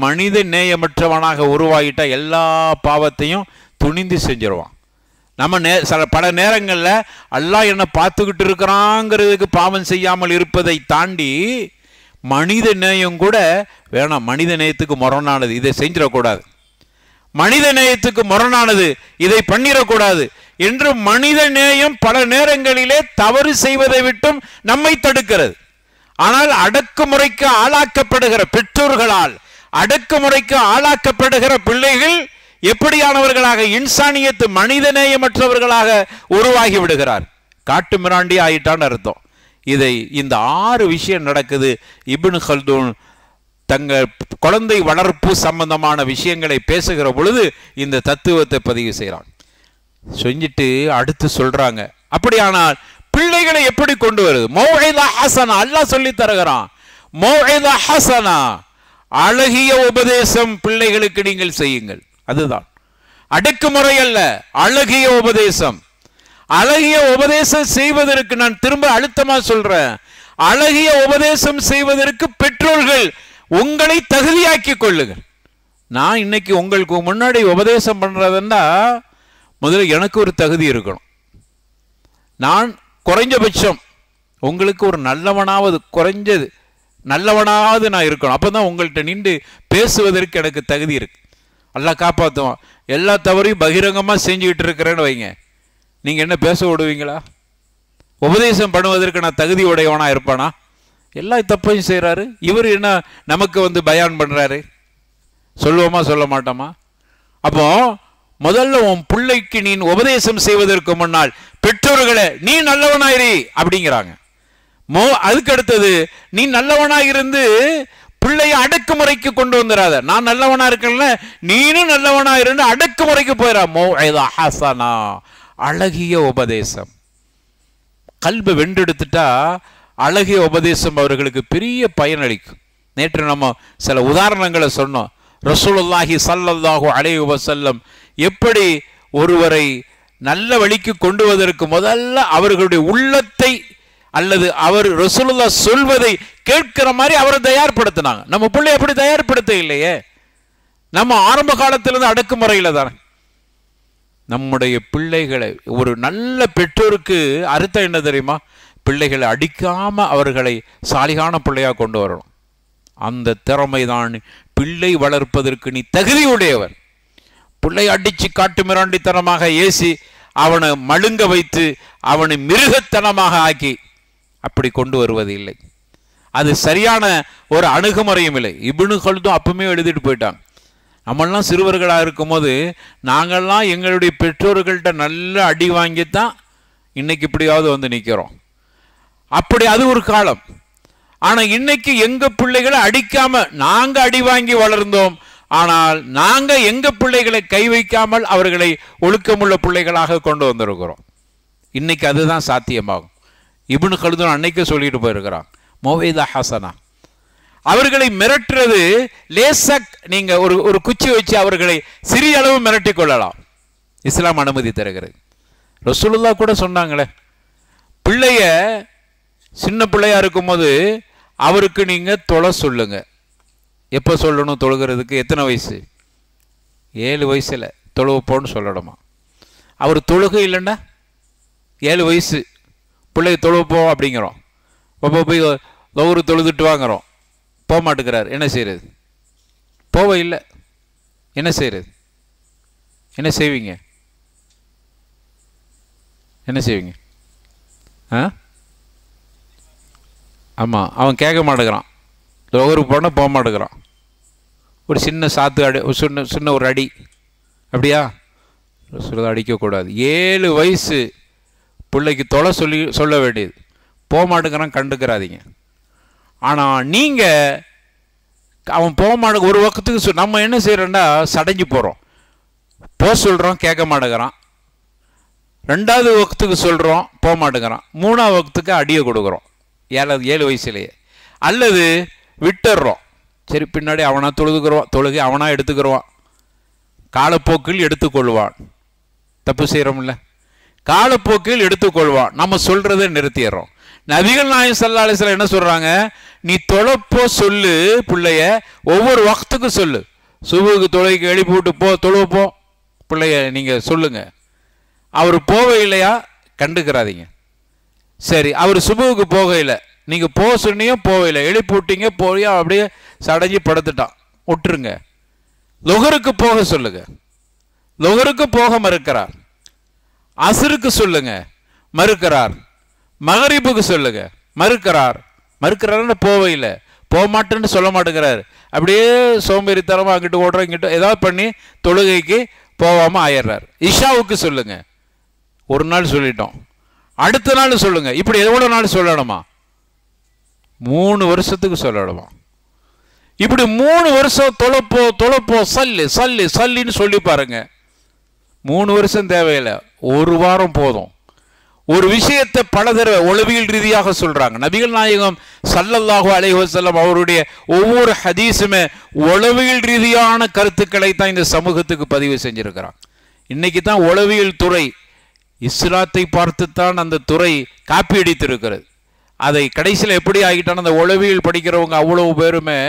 மனித நேயமற்றவனாக உருவாகிட்டா எல்லா பாவத்தையும் துணிந்து செஞ்சிருவான். நம்ம பல நேரங்களில் அல்லாஹ் என்ன பார்த்துக்கிட்டு இருக்கிறாங்கிறதுக்கு பாவம் செய்யாமல் இருப்பதை தாண்டி மனித நேயம் கூட வேணாம், மனித நேயத்துக்கு முரணானது, இதை செஞ்சிடக்கூடாது, மனித நேயத்துக்கு முரணானது, இதை பண்ணிடக்கூடாது என்று மனித நேயம் பல நேரங்களிலே தவறு செய்வதை விட்டும் நம்மை தடுக்கிறது. ஆனால் அடக்குமுறைக்கு ஆளாக்கப்படுகிற பெற்றோர்களால், அடக்குமுறைக்கு ஆளாக்கப்படுகிற பிள்ளைகள் எப்படியானவர்களாக, இன்சானியத்து மனிதநேயமற்றவர்களாக உருவாகி விடுகிறார். காட்டு மிராண்டி ஆயிட்டான்னு அர்த்தம். இதை இந்த 6 விஷயம் நடக்குது. இப்னு கல்தூன் தங்கள் குழந்தை வளர்ப்பு சம்பந்தமான விஷயங்களை பேசுகிற பொழுது இந்த தத்துவத்தை பதிவு செய்கிறான். செஞ்சுட்டு அடுத்து சொல்றாங்க, அப்படியானால் பிள்ளைகளை எப்படி கொண்டு வருது? மௌஇதா ஹஸனா, அல்லாஹ் சொல்லி தருகிறான். மௌஇதா ஹஸனா, அழகிய உபதேசம் பிள்ளைகளுக்கு நீங்கள் செய்யுங்கள். அதுதான் அடக்குமுறை அல்ல, அழகிய உபதேசம். அழகிய உபதேசம் செய்வதற்கு நான் திரும்ப அழுத்தமா சொல்றேன், அழகிய உபதேசம் செய்வதற்கு பெற்றோர்கள் உங்களை தகுதியாக்கி கொள்ளுங்கள். நான் இன்னைக்கு உங்களுக்கு முன்னாடி உபதேசம் பண்றதுன்னா முதல்ல எனக்கு ஒரு தகுதி இருக்கணும். நான் குறைஞ்சபட்சம் உங்களுக்கு ஒரு நல்லவனாவது, குறைஞ்சது நல்லவனாவது நான் இருக்கணும். அப்பதான் உங்கள்கிட்ட நின்று பேசுவதற்கு எனக்கு தகுதி இருக்கு. எல்லாம் காப்பாற்றுவான். எல்லா தவறையும் பகிரங்கமாக செஞ்சுக்கிட்டு இருக்கிறேன்னு வைங்க, நீங்கள் என்ன பேச விடுவீங்களா? உபதேசம் பண்ணுவதற்கு நான் தகுதி உடையவனா இருப்பானா? எல்லா தப்பையும் செய்கிறாரு இவர், என்ன நமக்கு பயான் பண்ணுறாரு? சொல்லுவோமா சொல்ல மாட்டோமா? அப்போ முதல்ல உன் பிள்ளைக்கு நீ உபதேசம் செய்வதற்கு முன்னால் பெற்றோர்களை நீ நல்லவனாயிரு அப்படிங்கிறாங்க. அதுக்கு அடுத்தது நீ நல்லவனாயிருந்து பிள்ளைய அடக்குமுறைக்கு கொண்டு வந்துடாத. நான் நல்லவனா இருக்கேன்ல, நீனும் நல்லவனா இருந்து அடக்குமுறைக்கு போயிடா. மௌஇதா ஹஸனா, அழகிய உபதேசம். கல்பை வென்றெடுத்துட்டா அழகிய உபதேசம் அவர்களுக்கு பெரிய பயனளிக்கும். நேற்று நம்ம சில உதாரணங்களை சொன்னோம். ரசூலுல்லாஹி ஸல்லல்லாஹு அலைஹி வஸல்லம் எப்படி ஒருவரை நல்ல வழிக்கு கொண்டு வருவதற்கு முதல்ல அவர்களுடைய உள்ளத்தை அல்லது அவர் ரசூலுல்லாஹ் சொல்வதை கேட்கிற மாதிரி அவரை தயார்படுத்தினாங்க. நம்ம பிள்ளை அப்படி தயார்படுத்த இல்லையே. நம்ம ஆரம்ப காலத்திலிருந்து அடக்குமுறையில தானே. நம்முடைய பிள்ளைகளை, ஒரு நல்ல பெற்றோருக்கு அர்த்தம் என்ன தெரியுமா? பிள்ளைகளை அடிக்காம அவர்களை சாலிகான பிள்ளையா கொண்டு வரணும். அந்த திறமைதான் பிள்ளை வளர்ப்பதற்கு நீ தகுதி உடையவர். பிள்ளை அடிச்சு காட்டு மிராண்டித்தனமாக ஏசி அவனை மழுங்க வைத்து அவனை மிருகத்தனமாக ஆக்கி அப்படி கொண்டு வருவது இல்லை. அது சரியான ஒரு அணுகுமுறையும் இல்லை. இப்னு கல்தூன் அப்பவுமே எழுதிட்டு போயிட்டாங்க. நம்மெல்லாம் சிறுவர்களாக இருக்கும்போது நாங்கள்லாம் எங்களுடைய பெற்றோர்கள்ட்ட நல்ல அடி வாங்கித்தான் இன்னைக்கு இப்படியாவது நிற்கிறோம். அப்படி அது ஒரு காலம். ஆனால் இன்னைக்கு எங்கள் பிள்ளைகளை அடிக்காம நாங்கள் அடி வாங்கி வளர்ந்தோம். ஆனால் நாங்கள் எங்கள் பிள்ளைகளை கை வைக்காமல் அவர்களை ஒழுக்கமுள்ள பிள்ளைகளாக கொண்டு வந்திருக்கிறோம். இன்னைக்கு அதுதான் சாத்தியமாகும். இப்னு கல்தூன் அன்னைக்கு சொல்லிட்டு போயிருக்கிறான், மௌஇதா ஹஸனா. அவர்களை மிரட்டுறது லேசக், நீங்க ஒரு குச்சி வச்சு அவர்களை சிறிய அளவு மிரட்டி கொள்ளலாம். இஸ்லாம் அனுமதி தருகிறது. ரசூலுல்லாஹ் கூட சொன்னாங்களே, பிள்ளைய சின்ன பிள்ளையா இருக்கும்போது அவருக்கு நீங்க தொலை சொல்லுங்க. எப்போ சொல்லணும் தொழுகிறதுக்கு? எத்தனை வயசு? 7 வயசுல தொழுவப்போன்னு சொல்லணுமா? அவர் தொழுகை இல்லைன்னா 7 வயசு பிள்ளைய தொழுவப்போ அப்படிங்கிறோம். அப்போ போய் ஒரு தொழுதுட்டு வாங்குறோம், போக மாட்டேங்கிறார். என்ன செய்யறது? போவ இல்லை, என்ன செய்யறது? என்ன செய்வீங்க? என்ன செய்வீங்க? ஆமாம், அவன் கேட்க மாட்டேங்கிறான். ஒரு போனால் போக மாட்டேங்கிறான். ஒரு சின்ன சாத்து அடி, சின்ன ஒரு அடி, அப்படியா? அடிக்கக்கூடாது. 7 வயசு பிள்ளைக்கு தொலை சொல்ல வேண்டியது. போக மாட்டேங்கிறான், கண்டுக்கிறாதீங்க. ஆனால் நீங்கள் அவன் போக மாட்டேங்க ஒரு வக்கத்துக்கு நம்ம என்ன செய்கிறோன்னா சடைஞ்சு போகிறோம். போக சொல்கிறோம், கேட்க மாட்டேங்கிறான். 2வது வக்கத்துக்கு சொல்கிறோம், போக மாட்டேங்கிறான். 3வது வக்கத்துக்கு அடியை கொடுக்குறோம் 7 வயசுலேயே. அல்லது விட்டுடுறோம், சரி பின்னாடி அவனா தொழுகை அவனா எடுத்துக்கிறவான், காலப்போக்கில் எடுத்துக்கொள்வான். தப்பு செய்கிறோம்ல, காலப்போக்கில் எடுத்துக்கொள்வான். நம்ம சொல்கிறத நிறுத்திடுறோம். நபிகள் நாயகம் ஸல்லல்லாஹு அலைஹி வஸல்லம் என்ன சொல்றாங்க, நீ தொழப்போ சொல்லு பிள்ளைய, ஒவ்வொரு வக்துக்கும் சொல்லு. சுபுக்கு தொழுகைக்கு எழுப்பி விட்டு போ தொழுவப்போ பிள்ளைய நீங்க சொல்லுங்க. அவர் போக இல்லையா கண்டுக்கிறாதீங்க. சரி, அவர் சுபுவுக்கு போக இல்லை, நீங்க போக சொன்னீங்க போகல, எழுப்பி விட்டீங்க போயா அப்படியே சடைஞ்சி படுத்துட்டான், விட்டுருங்க. லொஹருக்கு போக சொல்லுங்க, லொஹருக்கு போக மறுக்கிறார். அஸ்ருக்கு சொல்லுங்க, மறுக்கிறார். மகரிபுக்கு சொல்லுங்க, மறுக்கிறார். மறுக்கிறாருன்னு போவையில், போக மாட்டேன்னு சொல்ல மாட்டேங்கிறார். அப்படியே சோம்பேறித்தனமாக அங்கிட்டு ஓடுற இங்கிட்ட ஏதாவது பண்ணி தொழுகைக்கு போகாமல் ஆயிடுறார். இஷாவுக்கு சொல்லுங்க, ஒரு நாள் சொல்லிட்டோம், அடுத்த நாள் சொல்லுங்க. இப்படி எவ்வளோ நாள் சொல்லணுமா? 3 வருஷத்துக்கு சொல்லணுமா? இப்படி 3 வருஷம் தொலைப்போ தொலைப்போ சல்லு சல்லு சல்லின்னு சொல்லி பாருங்க. 3 வருஷம் தேவையில்லை, 1 வாரம் போதும். ஒரு விஷயத்தை பல தடவை உளவியல் ரீதியாக சொல்றாங்க. நபிகள் நாயகம் ஸல்லல்லாஹு அலைஹி வஸல்லம் அவருடைய ஒவ்வொரு ஹதீஸுமே உளவியல் ரீதியான கருத்துக்களை தான் இந்த சமூகத்துக்கு பதிவு செஞ்சிருக்கிறாங்க. இன்னைக்கு தான் உளவியல் துறை இஸ்லாத்தை பார்த்துத்தான் அந்த துறை காப்பி அடித்திருக்கிறது. அதை கடைசியில் எப்படி ஆகிட்டான, அந்த உளவியல் படிக்கிறவங்க அவ்வளவு பேருமே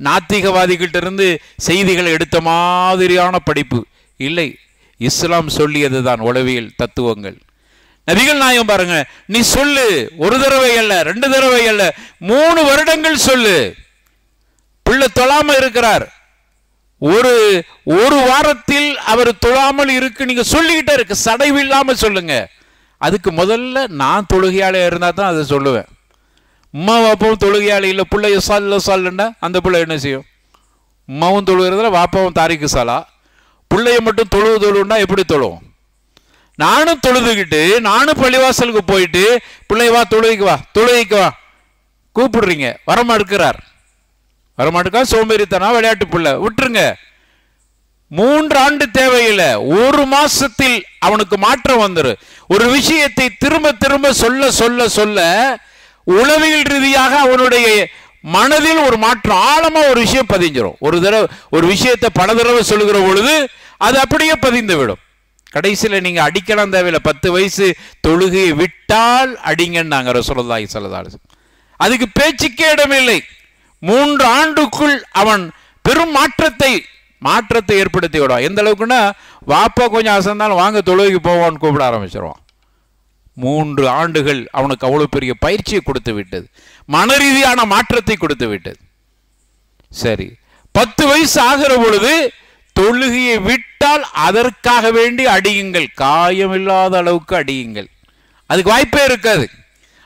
நாத்திகவாதிகிட்ட இருந்து செய்திகளை எடுத்த மாதிரியான படிப்பு இல்லை. இஸ்லாம் சொல்லியது தான் உளவியல் தத்துவங்கள். நபிகள் நாயகம் பாருங்க, நீ சொல்லு, 1 தடவை அல்ல 2 தடவை அல்ல 3 வருடங்கள் சொல்லு. பிள்ளை தொழாம இருக்கிறார், ஒரு வாரத்தில் அவர் தொழாமல் இருக்கு, நீங்க சொல்லிக்கிட்டே இருக்கு, சடைவு இல்லாம சொல்லுங்க. அதுக்கு முதல்ல நான் தொழுகையாளி இருந்தா தான் அதை சொல்லுவேன். உம்மா வாப்பாவும் தொழுகையாளி இல்லை, பிள்ளைய சால்லுண்டா அந்த பிள்ளை என்ன செய்யும்? உம்மாவும் தொழுகிறதுல வாப்பாவும் தாரிக்கு சாலா, பிள்ளைய மட்டும் தொழுவுண்டா எப்படி தொழுவோம்? நானும் தொழுதுகிட்டு நானும் பள்ளிவாசலுக்கு போயிட்டு பிள்ளைய வா தொழுகைக்கு வா கூப்பிடுறீங்க, வரமாட்டுக்கிறார், வரமாட்டுக்கா, சோம்பேறித்தனா, விளையாட்டு பிள்ளை, விட்டுருங்க. 3 ஆண்டு தேவையில்லை, 1 மாசத்தில் அவனுக்கு மாற்றம் வந்துரு. ஒரு விஷயத்தை திரும்ப திரும்ப சொல்ல சொல்ல சொல்ல உளவியல் ரீதியாக அவனுடைய மனதில் ஒரு மாற்றம், ஆழமா ஒரு விஷயம் பதிஞ்சிடும். ஒரு தடவை ஒரு விஷயத்தை பல தடவை சொல்லுகிற பொழுது அது அப்படியே பதிந்து விடும். கடைசியில் நீங்க அடிக்கலாம் தேவையில்லை. 10 வயசு தொழுகையை விட்டால் அடிங்கன்னாங்க ரசூலுல்லாஹி ஸல்லல்லாஹு அலைஹி வஸல்லம். அதுக்கு பேச்சுக்கே இடமில்லை. 3 ஆண்டுக்குள் அவன் பெரும் மாற்றத்தை ஏற்படுத்தி விடுவான். எந்த அளவுக்குன்னா, வாப்பா கொஞ்சம் அசந்தாலும் வாங்க தொழுகைக்கு போவான்னு கூப்பிட ஆரம்பிச்சிருவான். 3 ஆண்டுகள் அவனுக்கு அவ்வளவு பெரிய பயிற்சியை கொடுத்து விட்டது, மன ரீதியான மாற்றத்தை கொடுத்து விட்டது. சரி, 10 வயசு ஆகிற பொழுது தொழுகையை விட்டால் அதற்காக வேண்டி அடியுங்கள், காயமில்லாத அளவுக்கு அடியுங்கள். அதுக்கு வாய்ப்பே இருக்காது,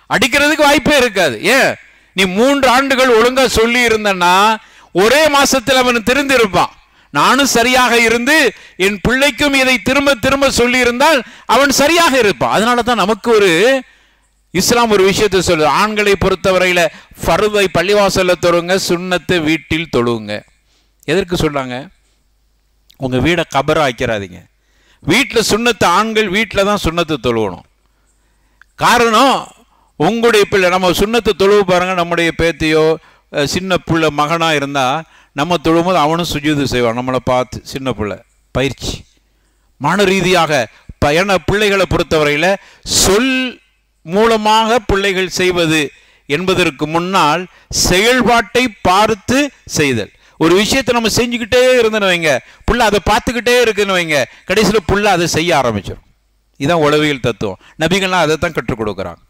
அடிக்கிறதுக்கு வாய்ப்பே இருக்காது. ஏன், நீ 3 ஆண்டுகள் ஒழுங்கா சொல்லி இருந்தன்னா ஒரே மாசத்தில் அவன் திருந்திருப்பான். நானும் சரியாக இருந்து என் பிள்ளைக்கும் இதை திரும்ப திரும்ப சொல்லி இருந்தால் அவன் சரியாக இருப்பான். அதனால தான் நமக்கு ஒரு இஸ்லாம் ஒரு விஷயத்தை சொல்லுது, ஆண்களை பொறுத்தவரையில ஃபர்தை பள்ளிவாசல்ல தொழுங்க, சுன்னத்தை வீட்டில் தொழுவுங்க. எதற்கு சொல்றாங்க? உங்க வீடை கபரா ஆக்கிறாதீங்க. வீட்டில் சுன்னத்து, ஆண்கள் வீட்டில் தான் சுன்னத்து தொழுவணும். காரணம், உங்களுடைய பிள்ளை, நம்ம சுன்னத்து தொழுவு பாருங்க, நம்முடைய பேத்தியோ சின்ன பிள்ளை மகனா இருந்தா நம்ம தொழும்போது அவனும் சுஜூது செய்வான், நம்மளை பார்த்து. சின்ன பிள்ளை பயிற்சி, மன ரீதியாக பயண பிள்ளைகளை பொறுத்தவரையில் சொல் மூலமாக பிள்ளைகள் செய்வது என்பதற்கு முன்னால் செயல்பாட்டை பார்த்து செய்தல். ஒரு விஷயத்தை நம்ம செஞ்சுக்கிட்டே இருந்தேன்னு வைங்க, புள்ள அதை பார்த்துக்கிட்டே இருக்குன்னு வைங்க, கடைசியில் புள்ள அதை செய்ய ஆரம்பிச்சிடும். இதுதான் உளவியல் தத்துவம். நபிகள்லாம் அதை தான் கற்றுக் கொடுக்குறாங்க.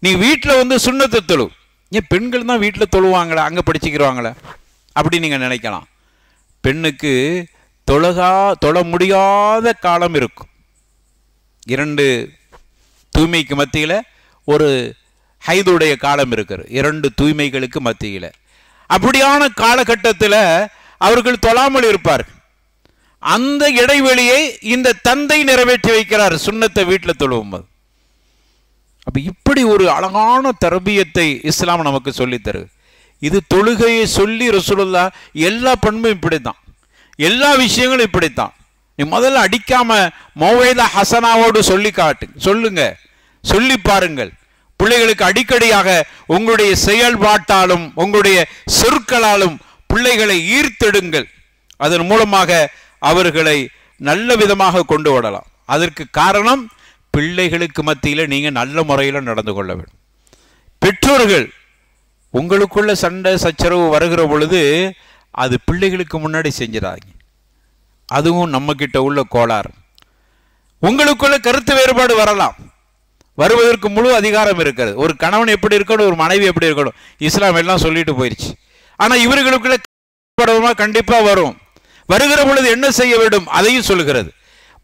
நீ வீட்டில் சுன்னத்தை தொழு. ஏன் பெண்கள் தான் வீட்டில் தொழுவாங்களே, அங்கே படிச்சுக்கிறவாங்களே அப்படி நீங்கள் நினைக்கலாம். பெண்ணுக்கு தொழ முடியாத காலம் இருக்கும். 2 தூய்மைக்கு மத்தியில் ஒரு ஹைதுடைய காலம் இருக்கிறது, 2 தூய்மைகளுக்கு மத்தியில். அப்படியான காலகட்டத்தில் அவர்கள் தொழாமல் இருப்பார்கள். அந்த இடைவெளியை இந்த தந்தை நிறைவேற்றி வைக்கிறார், சுன்னத்தை வீட்டில் தொழுவும்போது. அப்ப இப்படி ஒரு அழகான தர்பியத்தை இஸ்லாம் நமக்கு சொல்லித்தரு. இது தொழுகையை சொல்லி ரசூலுல்லாஹ் எல்லா பண்பும் இப்படித்தான், எல்லா விஷயங்களும் இப்படித்தான். நீ முதல்ல அடிக்காம மௌஇதா ஹசனாவோடு சொல்லுங்க, சொல்லி பாருங்கள். பிள்ளைகளுக்கு அடிக்கடியாக உங்களுடைய செயல்பாட்டாலும் உங்களுடைய சொற்களாலும் பிள்ளைகளை ஈர்த்தெடுங்கள். அதன் மூலமாக அவர்களை நல்ல விதமாக கொண்டு வரலாம். அதற்கு காரணம், பிள்ளைகளுக்கு மத்தியில் நீங்கள் நல்ல முறையில் நடந்து கொள்ள வேண்டும். பெற்றோர்கள் உங்களுக்குள்ள சண்டை சச்சரவு வருகிற பொழுது அது பிள்ளைகளுக்கு முன்னாடி செஞ்சிடாங்க. அதுவும் நம்ம கிட்ட உள்ள கோளாறு. உங்களுக்குள்ள கருத்து வேறுபாடு வரலாம், வருவதற்கு முழு அதிகாரம் இருக்கிறது. ஒரு கணவன் எப்படி இருக்கணும், ஒரு மனைவி எப்படி இருக்கணும், இஸ்லாம் எல்லாம் சொல்லிட்டு போயிடுச்சு. ஆனா இவர்களுக்குள்ள கண்டிப்பா வரும். வருகிற பொழுது என்ன செய்ய வேண்டும் அதையும் சொல்லுகிறது.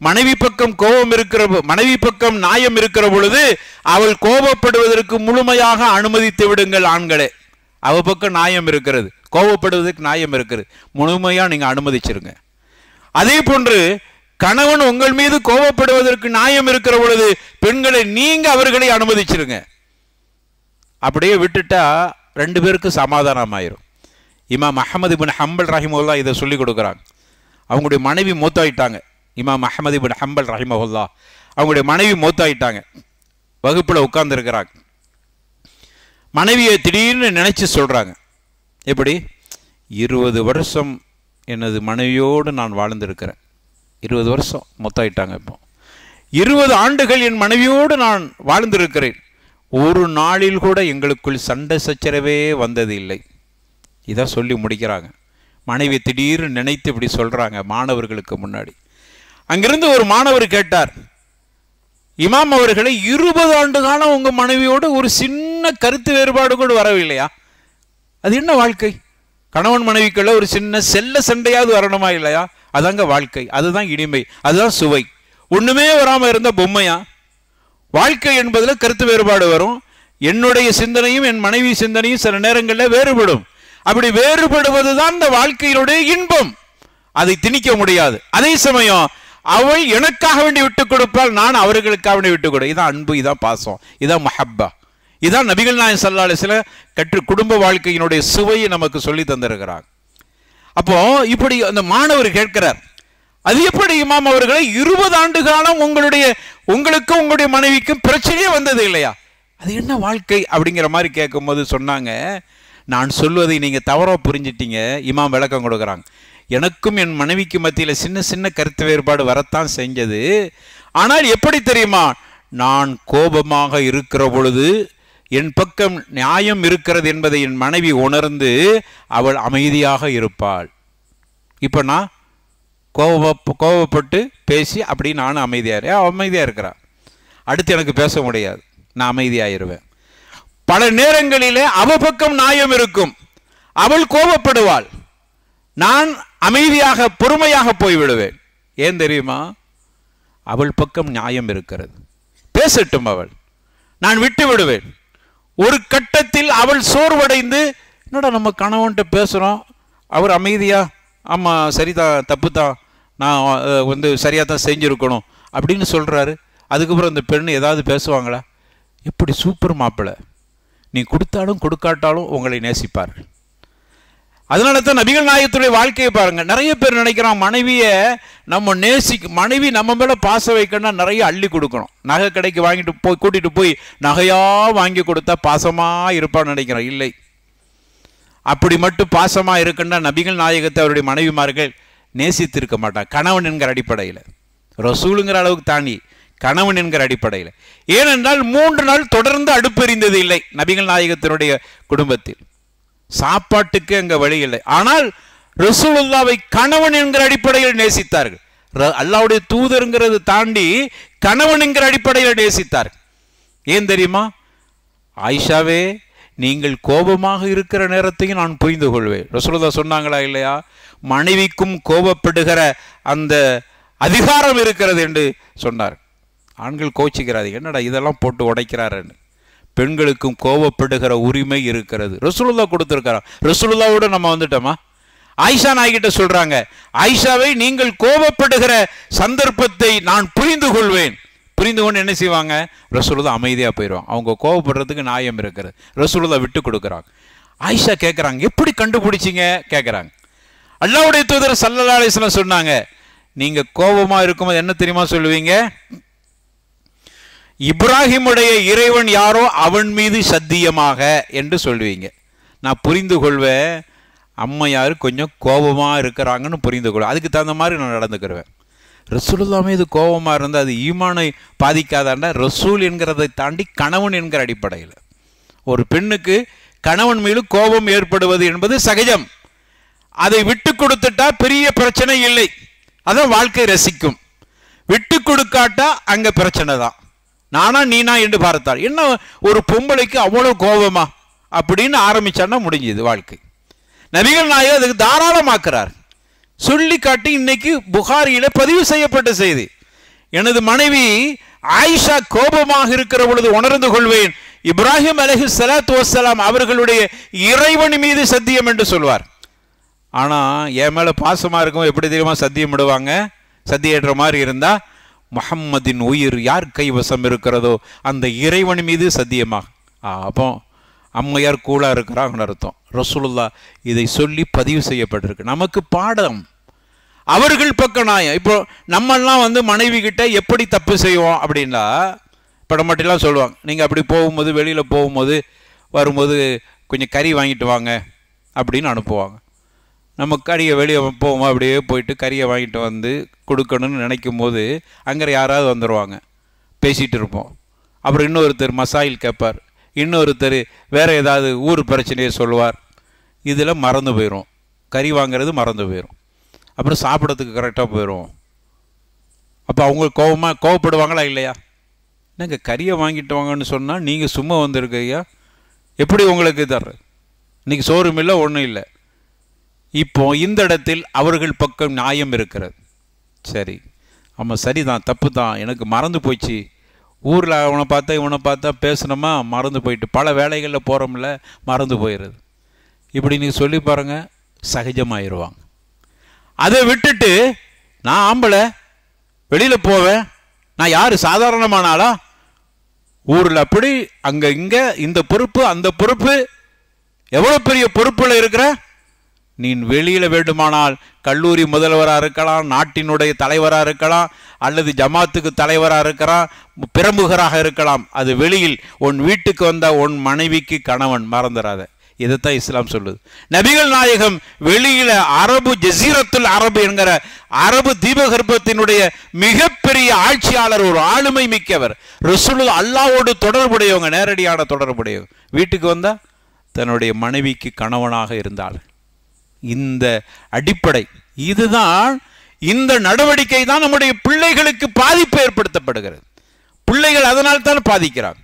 மனைவி பக்கம் கோபம் இருக்கிற, மனைவி பக்கம் நியாயம் இருக்கிற பொழுது அவள் கோபப்படுவதற்கு முழுமையாக அனுமதித்து விடுங்கள். ஆண்களே, அவ பக்கம் நியாயம் இருக்கிறது, கோபப்படுவதற்கு நியாயம் இருக்கிறது, முழுமையா நீங்க அனுமதிச்சிருங்க. அதே போன்று கணவன் உங்கள் மீது கோபப்படுவதற்கு நியாயம் இருக்கிற பொழுது பெண்களை நீங்க அவர்களை அனுமதிச்சிருங்க. அப்படியே விட்டுட்டா ரெண்டு பேருக்கும் சமாதானம் ஆயிரும். இமாம் அஹ்மது இப்னு ஹம்பல் ரஹிமஹுல்லாஹ் இதை சொல்லி கொடுக்குறாங்க. அவங்களுடைய மனைவி மூத்தாயிட்டாங்க. இமாம் அஹ்மது இப்னு ஹம்பல் ரஹிமஹுல்லாஹ் அவங்களுடைய மனைவி மூத்தாயிட்டாங்க. வகுப்பில் உட்கார்ந்துருக்கிறாங்க. மனைவியை திடீர்னு நினைச்சு சொல்றாங்க, எப்படி 20 வருஷம் எனது மனைவியோடு நான் வாழ்ந்திருக்கிறேன். 20 வருஷம் மொத்தாயிட்டாங்க. இப்போ 20 ஆண்டுகள் என் மனைவியோடு நான் வாழ்ந்திருக்கிறேன். ஒரு நாளில் கூட எங்களுக்குள் சண்டை சச்சரவே வந்தது இல்லை. இதான் சொல்லி முடிக்கிறாங்க. மனைவி திடீர்னு நினைத்து இப்படி சொல்றாங்க மாணவர்களுக்கு முன்னாடி. அங்கிருந்து ஒரு மாணவர் கேட்டார், இமாம் அவர்களை 20 ஆண்டு காலம் உங்க மனைவியோடு ஒரு சின்ன கருத்து வேறுபாடு கூட வரவில்லையா? அது என்ன வாழ்க்கை? கணவன் மனைவிக்குள்ள ஒரு சின்ன செல்ல சண்டையாவது வரணுமா இல்லையா? அதாங்க வாழ்க்கை, அதுதான் இனிமை, அதுதான் சுவை. ஒண்ணுமே வராம இருந்த பொம்மையா? வாழ்க்கை என்பதுல கருத்து வேறுபாடு வரும். என்னுடைய சிந்தனையும் என் மனைவி சிந்தனையும் சில நேரங்களில் வேறுபடும். அப்படி வேறுபடுவதுதான் இந்த வாழ்க்கையினுடைய இன்பம். அதை திணிக்க முடியாது. அதே சமயம் அவள் எனக்காக வேண்டி விட்டுக் கொடுப்பால், நான் அவர்களுக்காக வேண்டி விட்டுக் கொடு. இதான் அன்பு, இதான் பாசம், இதான் மஹப்பா. இதான் நபிகள் நாயகம் ஸல்லல்லாஹு அலைஹி வஸல்லம் குடும்ப வாழ்க்கையினுடைய சுவையை நமக்கு சொல்லி தந்திருக்கிறார். அப்போ இப்படி அந்த மாணவர் கேட்கிறார், அது எப்படி இமாம் அவர்களை 20 ஆண்டு காலம் உங்களுக்கும் உங்களுடைய மனைவிக்கும் பிரச்சனையே வந்தது இல்லையா? அது என்ன வாழ்க்கை அப்படிங்கிற மாதிரி கேட்கும் போது சொன்னாங்க, நான் சொல்வதை நீங்க தவறா புரிஞ்சிட்டீங்க. இமாம் விளக்கம் கொடுக்குறாங்க. எனக்கும் என் மனைவிக்கு மத்தியில் சின்ன சின்ன கருத்து வேறுபாடு வரத்தான் செஞ்சது. ஆனால் எப்படி தெரியுமா, நான் கோபமாக இருக்கிற பொழுது என் பக்கம் நியாயம் இருக்கிறது என்பதை என் மனைவி உணர்ந்து அவள் அமைதியாக இருப்பாள். இப்போ நான் கோபப்பட்டு பேசி அப்படி நானும் அமைதியாக இருக்கிறான். அடுத்து எனக்கு பேச முடியாது, நான் அமைதியாயிருவேன். பல நேரங்களிலே அவ பக்கம் நியாயம் இருக்கும், அவள் கோபப்படுவாள், நான் அமைதியாக பொறுமையாக போய்விடுவேன். ஏன் தெரியுமா? அவள் பக்கம் நியாயம் இருக்கிறது, பேசட்டும் அவள், நான் விட்டு விடுவேன். ஒரு கட்டத்தில் அவள் சோர்வடைந்து, என்னடா நம்ம கணவன்கிட்ட பேசுகிறோம், அவர் அமைதியா ஆமாம் சரிதான் தப்பு தான், நான் சரியாக தான் செஞ்சுருக்கணும் அப்படின்னு சொல்கிறாரு. அதுக்கப்புறம் அந்த பெண் ஏதாவது பேசுவாங்களா? எப்படி சூப்பர் மாப்பிள்ளை, நீ கொடுத்தாலும் கொடுக்காட்டாலும் உங்களை நேசிப்பார். அதனால தான் நபிகள் நாயகத்துடைய வாழ்க்கையை பாருங்க. நிறைய பேர் நினைக்கிறான் மனைவியை நம்ம மனைவி நம்ம மேல பாசம் வைக்கணும்னா நிறைய அள்ளி கொடுக்கணும். நகை கடைக்கு கூட்டிட்டு போய் நகையா வாங்கி கொடுத்தா பாசமா இருப்பான்னு நினைக்கிறோம். இல்லை, அப்படி மட்டும் பாசமா இருக்குன்னா நபிகள் நாயகத்தை அவருடைய மனைவிமார்கள் நேசித்திருக்க மாட்டாங்க. கணவன் என்கிற அடிப்படையில், ரசூலுங்கிற அளவுக்கு தாண்டி கணவன் என்கிற அடிப்படையில். ஏனென்றால் 3 நாள் தொடர்ந்து அடுப்பெறிந்தது இல்லை நபிகள் நாயகத்தினுடைய குடும்பத்தில். சாப்பாட்டுக்கு அங்க வழி இல்லை. ஆனால் ரசூலுல்லாவை கணவன் என்கிற அடிப்படையில் நேசித்தார்கள். அல்லாஹ்வுடைய தூதர்ங்கிறது தாண்டி கணவன் என்கிற அடிப்படையில் நேசித்தார்கள். ஏன் தெரியுமா? ஆயிஷாவே, நீங்கள் கோபமாக இருக்கிற நேரத்தையும் நான் புரிந்து கொள்வேன். ரசூலுல்லாஹ் சொன்னாங்களா இல்லையா? மனைவிக்கும் கோபப்படுகிற அந்த அதிகாரம் இருக்கிறது என்று சொன்னார். ஆண்கள் கோச்சிக்கிறாதீங்க, என்னடா இதெல்லாம் போட்டு உடைக்கிறாருன்னு. பெண்களுக்கும் கோபப்படுகிற உரிமை இருக்கிறது, ரசூலுல்லாஹ் கொடுத்திருக்கிறார். ரசூலுல்லாவோட நம்ம வந்துட்டோமா? ஆயிஷா நாய்கிட்ட சொல்றாங்க, ஆயிஷாவை நீங்கள் கோபப்படுகிற சந்தர்ப்பத்தை நான் புரிந்து கொள்வேன். புரிந்து கொண்டு என்ன செய்வாங்க? ரசூலுல்லாஹ் அமைதியா போயிடுவாங்க. அவங்க கோபப்படுறதுக்கு நியாயம் இருக்கிறது, ரசூலுல்லாஹ் விட்டு கொடுக்குறாங்க. ஆயிஷா கேட்குறாங்க, எப்படி கண்டுபிடிச்சிங்க கேட்குறாங்க. அல்லாஹ்வுடைய தூதர் ஸல்லல்லாஹு அலைஹி வஸல்லம் சொன்னாங்க, நீங்க கோபமா இருக்கும்போது என்ன தெரியுமா சொல்லுவீங்க? இப்ராஹிமுடைய இறைவன் யாரோ அவன் மீது சத்தியமாக என்று சொல்லுவீங்க. நான் புரிந்து கொள்வேன், அம்மையார் கொஞ்சம் கோபமா இருக்கிறாங்கன்னு புரிந்து கொள்வேன். அதுக்கு தகுந்த மாதிரி நான் நடந்துக்கிறேன். ரசூலுல்லாஹ் மீது கோபமா இருந்தால் அது ஈமானை பாதிக்காதாண்டா? ரசூல் என்கிறதை தாண்டி கணவன் என்கிற அடிப்படையில் ஒரு பெண்ணுக்கு கணவன் மீது கோபம் ஏற்படுவது என்பது சகஜம். அதை விட்டு கொடுத்துட்டா பெரிய பிரச்சனை இல்லை, அதான் வாழ்க்கை ரசிக்கும். விட்டு கொடுக்காட்டா அங்க பிரச்சனை தான். நானா நீனா என்று பார்த்தாள். என்ன ஒரு பொம்பளைக்கு அவ்வளவு கோபமா அப்படின்னு ஆரம்பிச்சான்னா முடிஞ்சது வாழ்க்கை. நபிகள் நாயகம் அதுக்கு தாராளமாக்குறார். சொல்லி காட்டி இன்னைக்கு புகாரியில பதிவு செய்யப்பட்ட செய்தி. எனது மனைவி ஆயிஷா கோபமாக இருக்கிற பொழுது உணர்ந்து கொள்வேன், இப்ராஹிம் அலைஹிஸ்ஸலாத்து வஸ்ஸலாம் அவர்களுடைய இறைவன் மீது சத்தியம் என்று சொல்வார். ஆனா என் மேல பாசமா இருக்கும் எப்படி தெரியுமா சத்தியம் விடுவாங்க? சத்தியேற்ற மாதிரி இருந்தா முஹம்மதின் உயிர் யார் கைவசம் இருக்கிறதோ அந்த இறைவன் மீது சத்தியமாக. அப்போ அம்மையார் கூலா இருக்கிறாங்கன்னு அர்த்தம். ரசூலுல்லாஹ் இதை சொல்லி பதிவு செய்யப்பட்டிருக்கு. நமக்கு பாடம், அவர்கள் பக்க நியாயம். இப்போ நம்மெல்லாம் மனைவி கிட்ட எப்படி தப்பு செய்வோம் அப்படின்னா, இப்போ மட்டும்லாம் சொல்லுவாங்க, நீங்கள் அப்படி போகும்போது வெளியில் போகும்போது வரும்போது கொஞ்சம் கறி வாங்கிட்டு வாங்க அப்படின்னு அனுப்புவாங்க. நம்ம கறியை வெளியே போவோம், அப்படியே போயிட்டு கறியை வாங்கிட்டு வந்து கொடுக்கணும்னு நினைக்கும் போது அங்கே யாராவது வந்துடுவாங்க, பேசிகிட்டு இருப்போம். அப்புறம் இன்னொருத்தர் மசாயில் கேட்பார், இன்னொருத்தர் வேறு ஏதாவது ஊர் பிரச்சனையை சொல்லுவார். இதில் மறந்து போயிடும், கறி வாங்கிறது மறந்து போயிடும். அப்புறம் சாப்பிட்றதுக்கு கரெக்டாக போயிடும். அப்போ அவங்க கோவப்படுவாங்களா இல்லையா? என்னங்க கறியை வாங்கிட்டு வாங்கன்னு சொன்னால் நீங்கள் சும்மா வந்திருக்கையா, எப்படி உங்களுக்கு தர்ற, இன்றைக்கி சோறும் இல்லை ஒன்றும் இல்லை. இப்போ இந்த இடத்தில் அவர்கள் பக்கம் நியாயம் இருக்கிறது. சரி, ஆமாம் சரிதான், தப்பு தான், எனக்கு மறந்து போச்சு, ஊரில் அவனை பார்த்தா இவனை பார்த்தா பேசணுமா மறந்து போயிட்டு, பல வேலைகளில் போகிறோம்ல மறந்து போயிடுது. இப்படி நீங்கள் சொல்லி பாருங்கள், சகஜமாகிடுவாங்க. அதை விட்டுட்டு நான் ஆம்பளை வெளியில் போவேன், நான் யார் சாதாரணமான ஆளா, ஊரில் அப்படி அங்கே இங்கே இந்த பொறுப்பு அந்த பொறுப்பு, எவ்வளோ பெரிய பொறுப்பில் இருக்கிற நீ, வெளியில் வேண்டுமானால் கல்லூரி முதல்வராக இருக்கலாம், நாட்டினுடைய தலைவராக இருக்கலாம், அல்லது ஜமாத்துக்கு தலைவராக இருக்கலாம், பிரமுகராக இருக்கலாம். அது வெளியில் உன் வீட்டுக்கு வந்த உன் மனைவிக்கு கணவன், மறந்துடாத. இதைத்தான் இஸ்லாம் சொல்லுது. நபிகள் நாயகம் வெளியில அரபு ஜசீரத்துல் அரபு என்கிற அரபு தீபகற்பத்தினுடைய மிகப்பெரிய ஆட்சியாளர், ஒரு ஆளுமை மிக்கவர், ரசூலுல்லாஹ் அல்லாஹ்வோடு தொடர்புடையவங்க, நேரடியான தொடர்புடையவங்க. வீட்டுக்கு வந்தா தன்னுடைய மனைவிக்கு கணவனாக இருந்தாள். இந்த அடிப்படை, இதுதான், இந்த நடவடிக்கை தான் நம்முடைய பிள்ளைகளுக்கு பாதிப்பு ஏற்படுத்தப்படுகிறது. பிள்ளைகள் அதனால் தான் பாதிக்கிறாங்க.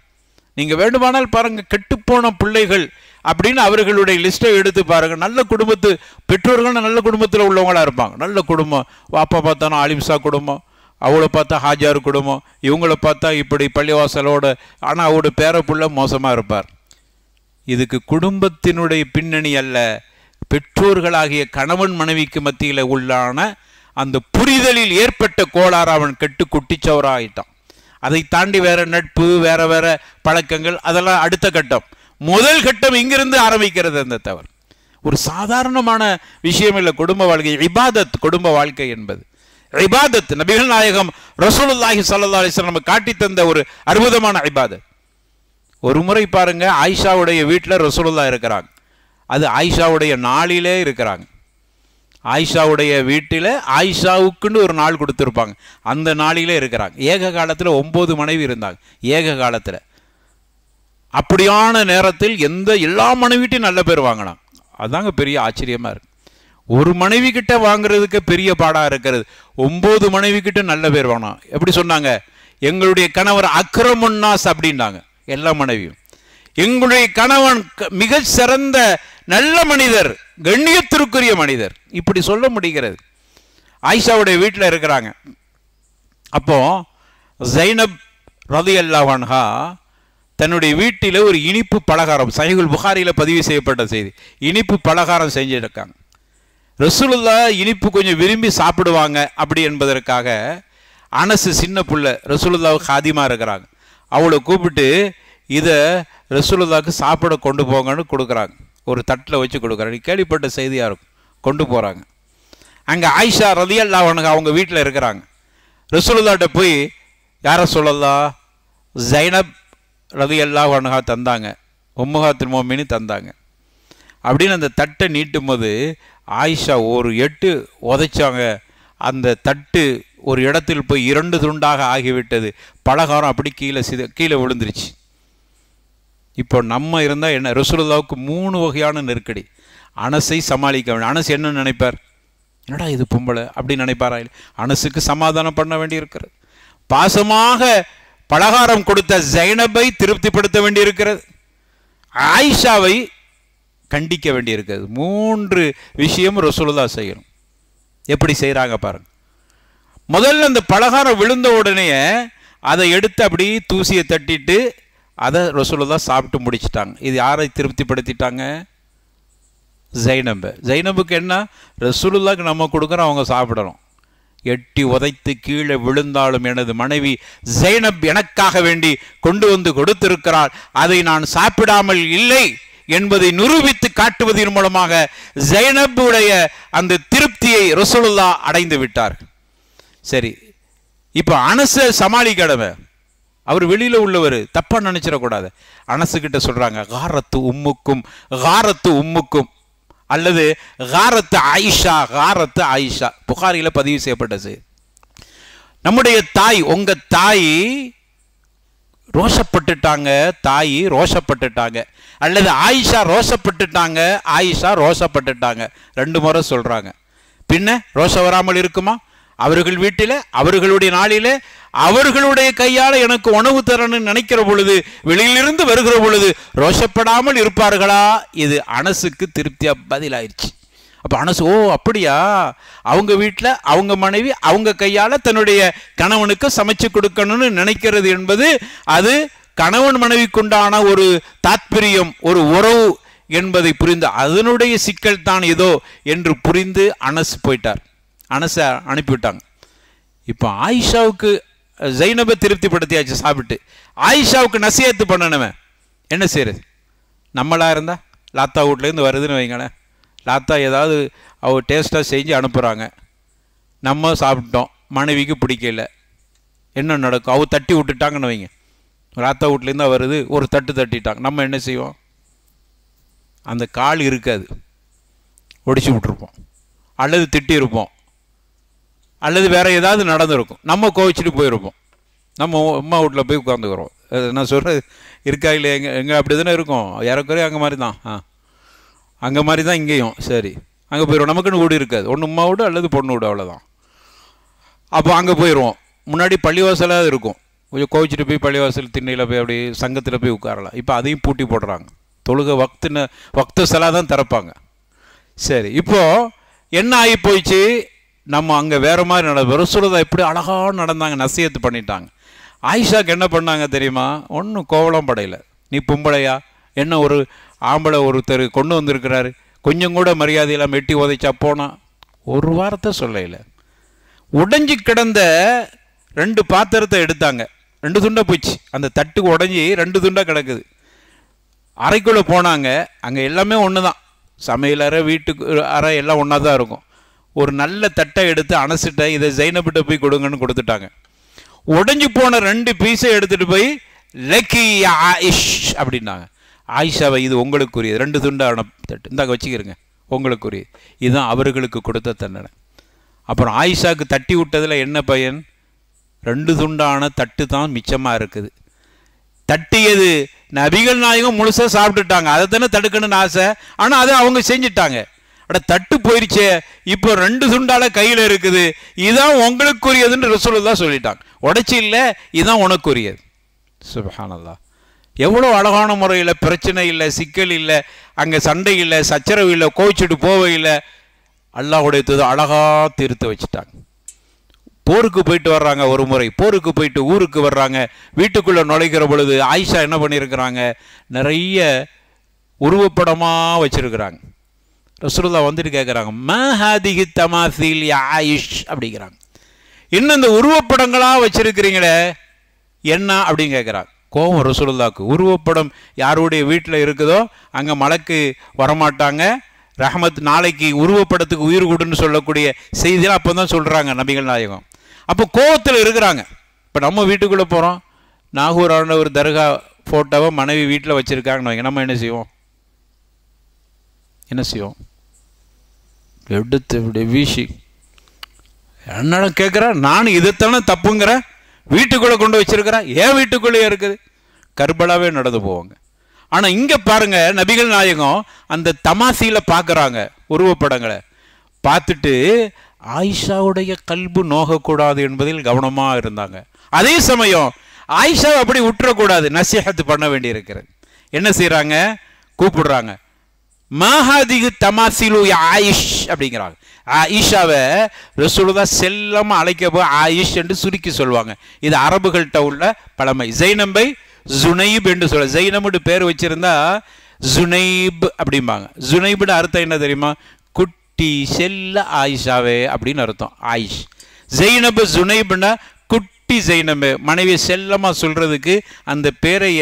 நீங்க வேண்டுமானால் பாருங்க, கெட்டுப்போன பிள்ளைகள் அப்படின்னு அவர்களுடைய லிஸ்ட்டை எடுத்து பாருங்க. நல்ல குடும்பத்து பெற்றோர்கள் நல்ல குடும்பத்தில் உள்ளவங்களா இருப்பாங்க, நல்ல குடும்பம், வாப்பா பார்த்தானா ஆலிம்சா குடும்பம், அவளை பார்த்தா ஹாஜார் குடும்பம், இவங்கள பார்த்தா இப்படி பள்ளிவாசலோட, ஆனால் அவரோட பேரப்புள்ள மோசமாக இருப்பார். இதுக்கு குடும்பத்தினுடைய பின்னணி அல்ல, பெற்றோர்களாகிய கணவன் மனைவிக்கு மத்தியில் உள்ளான அந்த புரிதலில் ஏற்பட்ட கோளாறு. அவன் கெட்டு குட்டிச்சவராயிட்டான். அதை தாண்டி வேற நட்பு, வேற வேற பழக்கங்கள், அதெல்லாம் அடுத்த கட்டம். முதல் கட்டம் இங்கிருந்து ஆரம்பிக்கிறது. அந்த தவறு ஒரு சாதாரணமான விஷயம் இல்லை. குடும்ப வாழ்க்கை இபாதத், குடும்ப வாழ்க்கை என்பது இபாதத். நபிகள் நாயகம் ரசூலுல்லாஹி ஸல்லல்லாஹு அலைஹி வஸல்லம் நமக்கு காட்டி தந்த ஒரு அற்புதமான இபாதத். ஒரு முறை பாருங்க, ஆயிஷாவுடைய வீட்டில் ரசூலுல்லாஹ் இருக்கிறாங்க. அது ஆயிஷாவுடைய நாளிலே இருக்கிறாங்க. ஆயிஷாவுடைய வீட்டில் ஆயிஷாவுக்குன்னு ஒரு நாள் கொடுத்துருப்பாங்க, அந்த நாளிலே இருக்கிறாங்க. ஏக காலத்தில் 9 மனைவி இருந்தாங்க. ஏக காலத்தில் அப்படியான நேரத்தில் எல்லா மனைவிட்டையும் நல்ல பேர் வாங்கினாங்க. அதுதாங்க பெரிய ஆச்சரியமா இருக்கு. ஒரு மனைவி கிட்ட வாங்குறதுக்கு பெரிய பாடா இருக்கிறது, 9 மனைவி கிட்ட நல்ல பேர் வாங்கினாங்க. எப்படி சொன்னாங்க? எங்களுடைய கணவர் அக்ரமுன்னாஸ் அப்படின்னாங்க. எல்லா மனைவியும் எங்களுடைய கணவன் மிக சிறந்த நல்ல மனிதர், கண்ணியத்திற்குரிய மனிதர், இப்படி சொல்ல முடிகிறது. ஆயிஷாவுடைய வீட்டில் இருக்கிறாங்க. அப்போ ஜைனப் ரலியல்லாஹு அன்ஹா தன்னுடைய வீட்டில் ஒரு இனிப்பு பலகாரம், சஹீஹுல் புகாரியில் பதிவு செய்யப்பட்ட செய்தி, இனிப்பு பலகாரம் செஞ்சிருக்காங்க. ரசூலுல்லாஹ் இனிப்பு கொஞ்சம் விரும்பி சாப்பிடுவாங்க அப்படி என்பதற்காக அனசு சின்ன புள்ள ரசூலுல்லாஹ் காதிமா இருக்கிறாங்க, அவளை கூப்பிட்டு இதை ரசூலுல்லாஹ்க்கு சாப்பிட கொண்டு போங்கன்னு கொடுக்குறாங்க. ஒரு தட்டில் வச்சு கொடுக்குறாங்க. கேள்விப்பட்ட செய்தியாக இருக்கும். கொண்டு போகிறாங்க. அங்கே ஆயிஷா ரலியல்லாஹு அன்ஹா அவங்க வீட்டில் இருக்கிறாங்க. ரசூலுல்லாஹ்ட்ட போய் யார சொல்லலாம், ஜைனப் ரலியல்லாஹு அன்ஹா தந்தாங்க, உம்மஹாத்துல் முஃமினீன் தந்தாங்க அப்படின்னு அந்த தட்டை நீட்டும் போது ஆயிஷா ஒரு 8 உதைச்சாங்க. அந்த தட்டு ஒரு இடத்தில் போய் 2 துண்டாக ஆகிவிட்டது. பலகாரம் அப்படி கீழே விழுந்துருச்சு. இப்போ நம்ம இருந்தால் என்ன, ரசூலுல்லாவுக்கு 3 வகையான நெருக்கடி. அனஸை சமாளிக்க வேண்டும். அனஸ் என்ன நினைப்பார்? என்னடா இது பொம்பளை அப்படின்னு நினைப்பாரா? அனஸுக்கு சமாதானம் பண்ண வேண்டி இருக்கிறது. பாசமாக பலகாரம் கொடுத்த ஜைனபை திருப்திப்படுத்த வேண்டி இருக்கிறது. ஆயிஷாவை கண்டிக்க வேண்டி இருக்கிறது. 3 விஷயம் ரசூலுல்லாஹ் செய்யணும். எப்படி செய்கிறாங்க பாருங்க. முதல்ல அந்த பலகாரம் விழுந்த உடனே அதை எடுத்து அப்படி தூசியை தட்டிட்டு அதை ரசூலுல்லாஹ் சாப்பிட்டு முடிச்சிட்டாங்க. இது யாரை திருப்திப்படுத்திட்டாங்க? ஜைனபுக்கு என்ன, ரசூலுல்லாஹ்க்கு நம்ம கொடுக்குறோம், அவங்க சாப்பிடணும். எட்டி உதைத்து கீழே விழுந்தாலும் எனது மனைவி ஜைனப் எனக்காக வேண்டி கொண்டு வந்து கொடுத்திருக்கிறாள், அதை நான் சாப்பிடாமல் இல்லை என்பதை நிரூபித்து காட்டுவதன் மூலமாக ஜைனபுடைய அந்த திருப்தியை ரசூலுல்லாஹ் அடைந்து விட்டார். சரி, இப்போ அனஸை சமாளிக்கடமை. அவர் வெளியில் உள்ளவர், தப்பா நினைச்சிடக்கூடாது. அனசுகிட்ட சொல்றாங்க, காரத்து உம்முக்கும் அல்லது காரத்து ஆயிஷா. புகாரில பதிவு செய்யப்பட்டது. நம்முடைய தாய், உங்க தாய் ரோஷப்பட்டுட்டாங்க அல்லது ஆயிஷா ரோஷப்பட்டுட்டாங்க 2 முறை சொல்றாங்க. பின்ன ரோஷம் வராமல் இருக்குமா? அவர்கள் வீட்டில் அவர்களுடைய நாளில் அவர்களுடைய கையால் எனக்கு உணவு தரணும்னு நினைக்கிற பொழுது, வெளியிலிருந்து வருகிற பொழுது ரோஷப்படாமல் இருப்பார்களா? இது அனசுக்கு திருப்தியா பதிலாயிருச்சு. அப்போ அனசு, ஓ அப்படியா, அவங்க வீட்டில் அவங்க மனைவி அவங்க கையால் தன்னுடைய கணவனுக்கு சமைச்சு கொடுக்கணும்னு நினைக்கிறது என்பது அது கணவன் மனைவிக்குண்டான ஒரு தாத்பரியம், ஒரு உறவு என்பதை புரிந்து அதனுடைய சிக்கல் தான் இதோ என்று புரிந்து அனஸ் போயிட்டார். அனஸை அனுப்பிவிட்டாங்க. இப்போ ஆயிஷாவுக்கு ஜைனபை திருப்திப்படுத்தியாச்சு சாப்பிட்டு. ஆயிஷாவுக்கு நசியத்து பண்ணணுமே, என்ன செய்யறது? நம்மளா இருந்தால் லாத்தா வீட்லேருந்து வருதுன்னு வைங்களேன், லாத்தா ஏதாவது அவள் டேஸ்ட்டாக செஞ்சு அனுப்புகிறாங்க, நம்ம சாப்பிட்டோம், மனைவிக்கு பிடிக்கல, என்ன நடக்கும்? அவள் தட்டி விட்டுட்டாங்கன்னு வைங்க, லாத்தா வீட்லேருந்து வருது, ஒரு தட்டு தட்டிட்டாங்க, நம்ம என்ன செய்வோம்? அந்த கால் இருக்காது, ஒடிச்சு விட்டுருப்போம், அல்லது திட்டி இருப்போம், அல்லது வேற ஏதாவது நடந்திருக்கும், நம்ம கோவிச்சுட்டு போயிருப்போம், நம்ம அம்மா வீட்டில் போய் உட்காந்துக்கிறோம். நான் சொல்கிறது இருக்கா இல்லை? எங்கே அப்படி தானே இருக்கும், ஏறக்குறைய அங்கே மாதிரி தான். அங்கே மாதிரி தான் இங்கேயும். சரி, அங்கே போயிடுவோம். நமக்குன்னு வீடு இருக்காது, ஒன்று அம்மா வீடு அல்லது பொண்ணு வீடு, அவ்வளோதான். அப்போ அங்கே போயிடுவோம். முன்னாடி பள்ளிவாசலாக இருக்கும், கொஞ்சம் கோவிச்சுட்டு போய் பள்ளிவாசல் திண்ணையில் போய் அப்படி சங்கத்தில் போய் உட்காரலாம். இப்போ அதையும் பூட்டி போடுறாங்க, தொழுகை வக்து சலா தான் திறப்பாங்க. சரி, இப்போது என்ன ஆகி போயிடுச்சு? நம்ம அங்கே வேறு மாதிரி நடந்தோம். ரசூலுல்லாஹ் எப்படி அழகாக நடந்தாங்க, நசியத்து பண்ணிட்டாங்க. ஆயிஷாக்கு என்ன பண்ணாங்க தெரியுமா? ஒன்றும் கோவலம் படையில, நீ பொம்பளையா, என்ன ஒரு ஆம்பளை ஒருத்தர் கொண்டு வந்திருக்கிறாரு, கொஞ்சம் கூட மரியாதையெல்லாம் மெட்டி உதைச்சா போனா, ஒரு வாரத்தை சொல்லல. உடைஞ்சி கிடந்த 2 பாத்திரத்தை எடுத்தாங்க, 2 துண்டாக போச்சு. அந்த தட்டுக்கு உடஞ்சி 2 துண்டாக கிடக்குது. அறைக்குள்ளே போனாங்க, அங்கே எல்லாமே ஒன்று தான், சமையல் அறை, வீட்டுக்கு அறை எல்லாம் ஒன்றா தான் இருக்கும். ஒரு நல்ல தட்டை எடுத்து அனசிட்ட, இதை ஜைனபிட்ட போய் கொடுங்கன்னு கொடுத்துட்டாங்க. உடைஞ்சு போன 2 பீஸை எடுத்துகிட்டு போய் லக்கி ஆயிஷ் அப்படின்னாங்க. ஆயிஷாவை, இது உங்களுக்குரியது, 2 துண்டான தட்டு இந்தாக்க வச்சுக்கிறங்க, உங்களுக்குரியது. இதுதான் அவர்களுக்கு கொடுத்த தண்டனை. அப்புறம் ஆயிஷாவுக்கு தட்டி விட்டதில் என்ன பயன்? 2 துண்டான தட்டு தான் மிச்சமாக இருக்குது. தட்டியது நபிகள் நாயகம் முழுசாக சாப்பிட்டுட்டாங்க, அதை தானே தடுக்கணும்னு ஆசை, ஆனால் அதை அவங்க செஞ்சிட்டாங்க. அட தட்டு போயிடுச்சே, இப்போ 2 துண்டால கையில் இருக்குது, இதுதான் உங்களுக்குரியதுன்னு ரசூலுல்லாஹ் சொல்லிட்டாங்க. உடைச்சி இல்லை, இதுதான் உனக்குரியது. சுப்ஹானல்லாஹ். எவ்வளோ அழகான முறையில், பிரச்சனை இல்லை, சிக்கல் இல்லை, அங்கே சண்டை இல்லை, சச்சரவு இல்லை, கோவிச்சுட்டு போவையில், அல்லாஹ்வுடைய தூதர் அழகாக தீர்த்து வச்சுட்டாங்க. போருக்கு போயிட்டு வர்றாங்க, ஒரு முறை போருக்கு போயிட்டு ஊருக்கு வர்றாங்க, வீட்டுக்குள்ளே நுழைக்கிற பொழுது ஆயிஷா என்ன பண்ணியிருக்கிறாங்க? நிறைய உருவப்படமாக வச்சுருக்கிறாங்க. ரசூலுல்லாஹ் வந்துட்டு கேட்குறாங்க, மா ஹாதிஹி தமாசீல் யா ஆயிஷ் அப்படிங்கிறாங்க. இன்னும் இந்த உருவப்படங்களாக வச்சுருக்கிறீங்களே என்ன அப்படின்னு கேட்குறாங்க. கோபம் ரசூலுல்லாஹ்க்கு. உருவப்படம் யாருடைய வீட்டில் இருக்குதோ அங்கே மலக்கு வரமாட்டாங்க, ரஹமத், நாளைக்கு உருவப்படத்துக்கு உயிர் கொடுன்னு சொல்லக்கூடிய செய்தியெல்லாம் அப்போ தான் சொல்கிறாங்க நபிகள் நாயகம். அப்போ கோபத்தில் இருக்கிறாங்க. இப்போ நம்ம வீட்டுக்குள்ளே போகிறோம், நாகூரான ஒரு தர்கா ஃபோட்டோவை மனைவி வீட்டில் வச்சுருக்காங்கன்னு வைங்க, நம்ம என்ன செய்வோம்? எடுத்து இப்படி வீசி என்னடா கேட்குற, நான் இதைத்தானே தப்புங்கிறேன், வீட்டுக்குள்ளே கொண்டு வச்சிருக்கிறேன், ஏன் வீட்டுக்குள்ளேயே இருக்குது? கர்பலாவே நடந்து போவாங்க. ஆனா இங்க பாருங்க, நபிகள் நாயகம் அந்த தமாசில பார்க்கறாங்க, உருவப்படங்களை பார்த்துட்டு ஆயிஷாவுடைய கல்பு நோகக்கூடாது என்பதில் கவனமா இருந்தாங்க. அதே சமயம் ஆயிஷா அப்படி விட்டுறக்கூடாது, நசீஹத் பண்ண வேண்டி இருக்கிறது. என்ன செய்யறாங்க? கூப்பிடுறாங்க, மாஹாதிகு தமாசிலு ஆயிஷ் அப்படிங்கிறாங்க. ஆயிஷாவை ரசூலுல்லாஹ் செல்லமா அழைக்க போய் ஆயிஷ் என்று சுருக்கி சொல்லுவாங்க. இது அரபுகள்கிட்ட உள்ள பழமை. ஜைனபை ஜுனைப் என்று சொல்ல, ஜைனபுடு பேர் வச்சிருந்தா ஜுனைப் அப்படிம்பாங்க. ஜுனைபுடு அர்த்தம் என்ன தெரியுமா? குட்டி செல்ல ஆயிஷாவே அப்படின்னு அர்த்தம். ஆயிஷ் ஜைனபு ஜுனைப்னா குட்டி ஜைனபு, மனைவி செல்லமா சொல்றதுக்கு அந்த பேரைய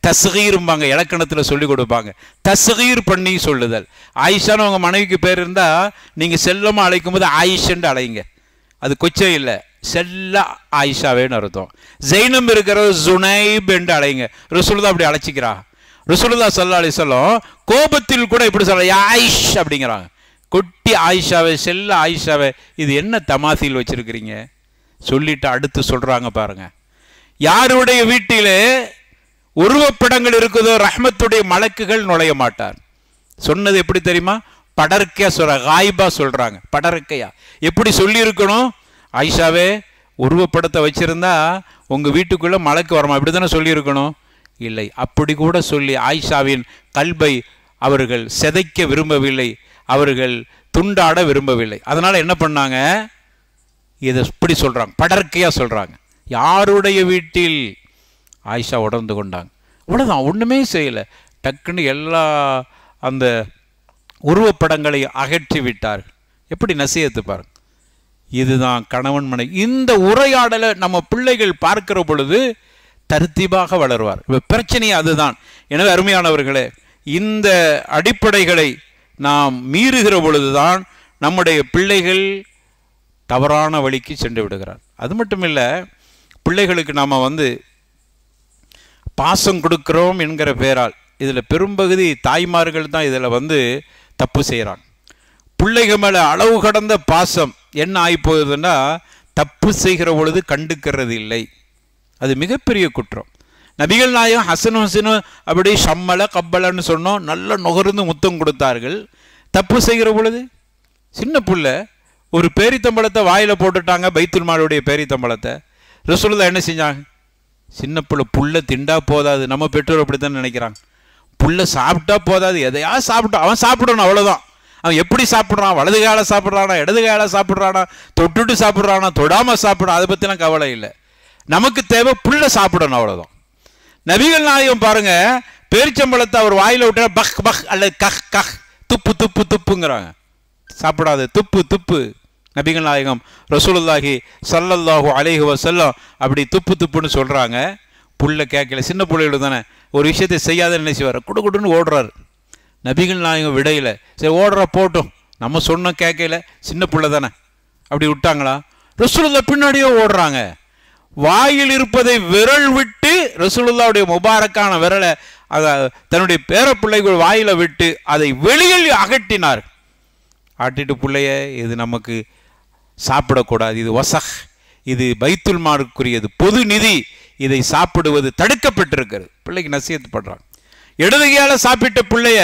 தஸ்கீரும்பாங்க, இலக்கணத்தில் சொல்லி கொடுப்பாங்க. தஸ்கீர் பண்ணி சொல்லுதல். ஆயிஷான்னு உங்க மனைவிக்கு பேர் இருந்தா நீங்க செல்லமா அழைக்கும் போது ஆயிஷன்னு அழைங்க, அது கொச்சை இல்லை, செல்ல ஆயிஷாவேன்னு அர்த்தம். ஜைனம் இருக்கிறது ஜுனைப் என்று அழைங்க. ரசூலுல்லாஹ் அப்படி அழைச்சிக்கிறா. ரசூலுல்லாஹ் ஸல்லல்லாஹு அலைஹி வஸல்லம் கோபத்தில் கூட இப்படி சொல்ற, ஆயிஷ் அப்படிங்கிறாங்க, குட்டி ஆயிஷாவே, செல்ல ஆயிஷாவே. இது என்ன தமாசில் வச்சிருக்கிறீங்க? சொல்லிட்டு அடுத்து சொல்றாங்க பாருங்க, யாருடைய வீட்டிலே உருவப்படங்கள் இருக்குதோ ரஹ்மத்துடைய மலக்குகள் நுழைய மாட்டார். சொன்னது எப்படி தெரியுமா? படர்க்கையா சொல்ற, காய்பா சொல்றாங்க. படர்க்கையா எப்படி சொல்லி இருக்கணும்? ஆயிஷாவே, உருவப்படத்தை வச்சிருந்தா உங்க வீட்டுக்குள்ள மலக்கு வரமா, இப்படி தானே சொல்லி இருக்கணும். இல்லை, அப்படி கூட சொல்லி ஆயிஷாவின் கல்பை அவர்கள் செதைக்க விரும்பவில்லை, அவர்கள் துண்டாட விரும்பவில்லை. அதனால என்ன பண்ணாங்க? இதை இப்படி சொல்றாங்க, படர்க்கையா சொல்றாங்க. யாருடைய வீட்டில்? ஆயிஷா உணர்ந்து கொண்டாங்க. அவ்வளோதான், ஒன்றுமே செய்யலை. டக்குன்னு எல்லா அந்த உருவப்படங்களை அகற்றி விட்டார். எப்படி நசீஹத்து பாருங்க. இதுதான் கணவன் மனைவி. இந்த உரையாடலை நம்ம பிள்ளைகள் பார்க்கிற பொழுது தர்த்தீபாக வளருவார். இப்போ பிரச்சனை அதுதான். எனவே அருமையானவர்களே, இந்த அடிப்படைகளை நாம் மீறுகிற பொழுதுதான் நம்முடைய பிள்ளைகள் தவறான வழிக்கு சென்று விடுகிறார். அது மட்டும் இல்லை, பிள்ளைகளுக்கு நாம் பாசம் கொடுக்கிறோம் என்கிற பேரால் இதில் பெரும்பகுதி தாய்மார்கள் தான் இதில் தப்பு செய்கிறாங்க. பிள்ளைகள் மேலே அளவு கடந்த பாசம் என்ன ஆகி போகுதுன்னா, தப்பு செய்கிற பொழுது கண்டுக்கிறது இல்லை. அது மிகப்பெரிய குற்றம். நபிகள் நாயகம் ஹசன் ஹுசைனும் அப்படி ஷம்மல கப்பலன்னு சொன்னோம், நல்ல நுகர்ந்து முத்தம் கொடுத்தார்கள். தப்பு செய்கிற பொழுது சின்ன புள்ள ஒரு பேரித்தம்பழத்தை வாயில் போட்டுட்டாங்க, பைத்துல் மாலுடைய பேரித்தம்பழத்தை. ரசூலுல்லாஹ் என்ன செஞ்சாங்க? சின்ன புள்ள திண்டா போதாது. நம்ம பெற்றோர் அப்படித்தான் நினைக்கிறாங்க. புள்ள சாப்பிட்டா போதாது, எதையா சாப்பிட்டா அவன் சாப்பிடணும், அவ்வளோதான். அவன் எப்படி சாப்பிட்றான்? வலது கையால சாப்பிட்றானா, இடது கையால சாப்பிட்றானா, தொட்டுட்டு சாப்பிட்றானா, தொடாமல் சாப்பிட்றான், அதை பற்றிலாம் கவலை இல்லை. நமக்கு தேவை புள்ள சாப்பிடணும், அவ்வளோதான். நபிகள் நாயகம் பாருங்க, பேரிச்சம்பழத்தை அவர் வாயில் விட்டா பக் பக் அல்லது கஹ் கஹ், துப்பு துப்பு துப்புங்கிறாங்க. சாப்பிடாது, துப்பு துப்பு. நபிகள் நாயகம் ரசூலுல்லாஹி ஸல்லல்லாஹு அலைஹி வஸல்லம் அப்படி துப்பு துப்புன்னு சொல்கிறாங்க. புள்ள கேட்கல, சின்ன பிள்ளைகள் தானே, ஒரு விஷயத்தை செய்யாத நினைச்சுவார், குடுன்னு ஓடுறாரு. நபிகள் நாயகம் விடையில, சரி ஓடுறா போட்டும், நம்ம சொன்ன கேட்கல, சின்ன பிள்ளை தானே, அப்படி விட்டாங்களா? ரசூலுல்லாஹ் பின்னாடியே ஓடுறாங்க. வாயில் இருப்பதை விரல் விட்டு ரசூலுல்லாஹ்வுடைய முபாரக்கான விரலை தன்னுடைய பேர பிள்ளைகள் வாயில விட்டு அதை வெளியில் அகட்டினார். ஆட்டிட்டு பிள்ளைய, இது நமக்கு சாப்பிடக்கூடாது, இது வசஹ், இது பைத்துல் மாலுக்குரியது, பொது நிதி, இதை சாப்பிடுவது தடுக்கப்பட்டிருக்கிறது. பிள்ளைக்கு நசீஹத் பண்றாங்க. இடதுகையால சாப்பிட்ட பிள்ளைய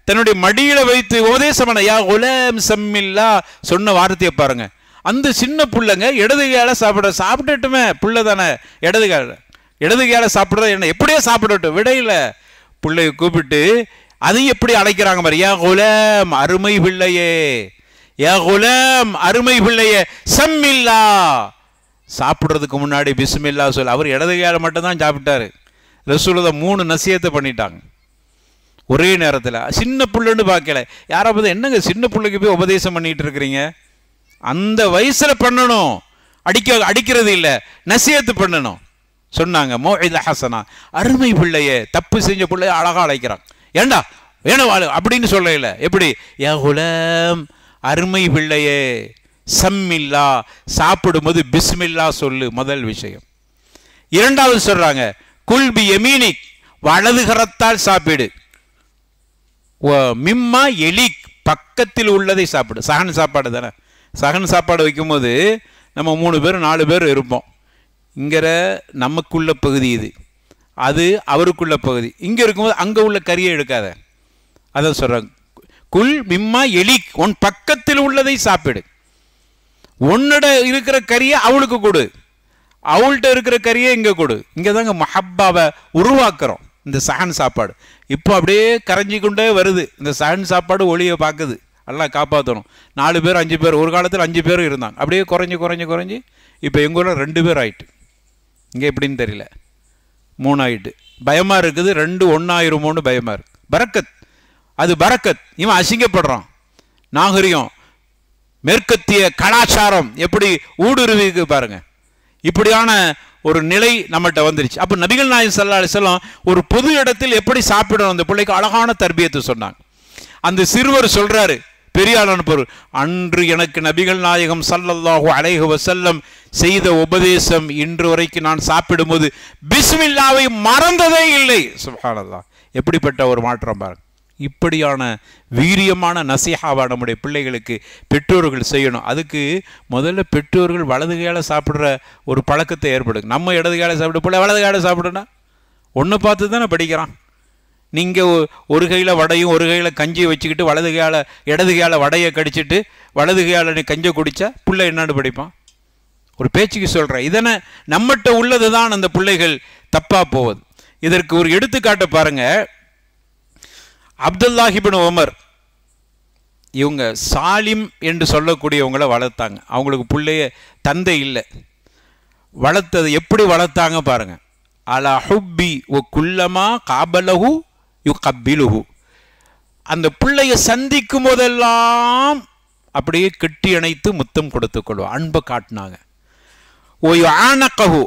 தன்னுடைய மடியில வைத்து உபதேசம் பண்ண, யா குலாம் சம்மில்லா சொன்ன வார்த்தையை பாருங்க. அந்த சின்ன பிள்ளைங்க இடதுகையால சாப்பிடட்டுமே, பிள்ளை தானே, இடதுகையால சாப்பிடுறது என்ன, எப்படியே சாப்பிடட்டும், விடையில பிள்ளைய கூப்பிட்டு அதையும் எப்படி அழைக்கிறாங்க பாரு, யா குலாம் அருமை பிள்ளையே, யா குலாம் அருமை பிள்ளையே, சம்மில்லா, சாப்பிட்றதுக்கு முன்னாடி பிஸ்மில்லா சொல்ல. அவர் இடதுகையால மட்டும்தான் சாப்பிட்டாரு. ரசூலுல்லாஹ் 3 நசீஹத்தை பண்ணிட்டாங்க ஒரே நேரத்தில். சின்ன பிள்ளைன்னு பார்க்கல. யாராவது என்னங்க சின்ன பிள்ளைக்கு போய் உபதேசம் பண்ணிட்டு இருக்கிறீங்க? அந்த வயசுல பண்ணணும், அடிக்கிறது இல்லை, நசீஹத்து பண்ணணும் சொன்னாங்க. மௌஇதா ஹஸனா, அருமை பிள்ளையே, தப்பு செஞ்ச பிள்ளைய அழகா அழைக்கிறாங்க. ஏண்டா வேணும் வாழு அப்படின்னு சொல்லல. எப்படி? யா குலாம் அருமை பிள்ளையே, சம்மில்லா, சாப்பிடும்போது பிஸ்மில்லா சொல்லு, முதல் விஷயம். இரண்டாவது சொல்றாங்க, குல்பி யமீனிக், வலது கரத்தால் சாப்பிடு, மிம்மா எலிக், பக்கத்தில் உள்ளதை சாப்பிடு. சகன் சாப்பாடு தானே. சகன் சாப்பாடு வைக்கும்போது நம்ம 3 பேர் 4 பேர் இருப்போம். இங்கிற நமக்குள்ள பகுதி இது. அது அவருக்குள்ள பகுதி. இங்கே இருக்கும்போது அங்கே உள்ள கறியை எடுக்காத. அதை சொல்கிறாங்க, குல் மிம்மா எலி, உன் பக்கத்தில் உள்ளதை சாப்பிடு. உன்னோட இருக்கிற கறியை அவளுக்கு கொடு, அவள்கிட்ட இருக்கிற கறியை இங்கே கொடு. இங்கே தாங்க மஹப்பாவை உருவாக்குறோம் இந்த சஹன் சாப்பாடு. இப்போ அப்படியே கரைஞ்சி கொண்டே வருது இந்த சஹன் சாப்பாடு. ஒளியை பார்க்குது, எல்லாம் காப்பாற்றணும். 4 பேர் 5 பேர், ஒரு காலத்தில் 5 பேரும் இருந்தாங்க. அப்படியே குறைஞ்சி இப்போ எங்கள் ஊரில் 2 பேர் ஆயிட்டு. இங்கே எப்படின்னு தெரியல, 3 ஆயிட்டு. பயமாக இருக்குது, 2 1 பயமாக இருக்குது. பரக்கத், அது பரக்கத். இவன் அசிங்கப்படுறான். நாகரிகம், மேற்கத்திய கலாச்சாரம் எப்படி ஊடுருவிக்கு பாருங்க. இப்படியான ஒரு நிலை நம்மகிட்ட வந்துருச்சு. அப்போ நபிகள் நாயகம் ஸல்லல்லாஹு அலைஹி வஸல்லம் ஒரு பொது இடத்தில் எப்படி சாப்பிடணும் அந்த பிள்ளைக்கு அழகான தர்பியத்தை சொன்னாங்க. அந்த சிறுவர் சொல்றாரு, பெரியாளான பொருள், அன்று எனக்கு நபிகள் நாயகம் ஸல்லல்லாஹு அலைஹி வஸல்லம் செய்த உபதேசம் இன்று வரைக்கும் நான் சாப்பிடும்போது பிஸ்மில்லாவை மறந்ததே இல்லை. சுப்ஹானல்லாஹ், எப்படிப்பட்ட ஒரு மாற்றம் பாருங்க. இப்படியான வீரியமான நசீஹாவை நம்முடைய பிள்ளைகளுக்கு பெற்றோர்கள் செய்யணும். அதுக்கு முதல்ல பெற்றோர்கள் வலது கையால் சாப்பிட்ற ஒரு பழக்கத்தை ஏற்படுங்க. நம்ம இடது கையால் சாப்பிட பிள்ளை வலது கையால் சாப்பிடுனா ஒன்று பார்த்து தானே படிக்கிறான். நீங்கள் ஒரு கையில் வடையும் ஒரு கையில் கஞ்சியை வச்சுக்கிட்டு வலது கையால் இடது கையால் வடையை கடிச்சிட்டு வலது கையால் நீ கஞ்சை குடித்தா பிள்ளை என்னான்னு படிப்பான்? ஒரு பேச்சுக்கு சொல்கிறேன். இதனை நம்மகிட்ட உள்ளது தான் அந்த பிள்ளைகள் தப்பாக போவது. இதற்கு ஒரு எடுத்துக்காட்டை பாருங்கள். அப்துல்லாஹ் இப்னு உமர் இவங்க சாலிம் என்று சொல்லக்கூடியவங்களை வளர்த்தாங்க. அவங்களுக்கு பிள்ளைய தந்தை இல்லை. வளர்த்தது எப்படி வளர்த்தாங்க பாருங்க. அலா ஹுப்பி ஒ குல்லமா காபலஹு யு கப்பிலுஹு, அந்த பிள்ளைய சந்திக்கும் போதெல்லாம் அப்படியே கெட்டி அணைத்து முத்தம் கொடுத்து கொள்வோம், அன்பை காட்டினாங்க. ஓ ஆனக்கஹு,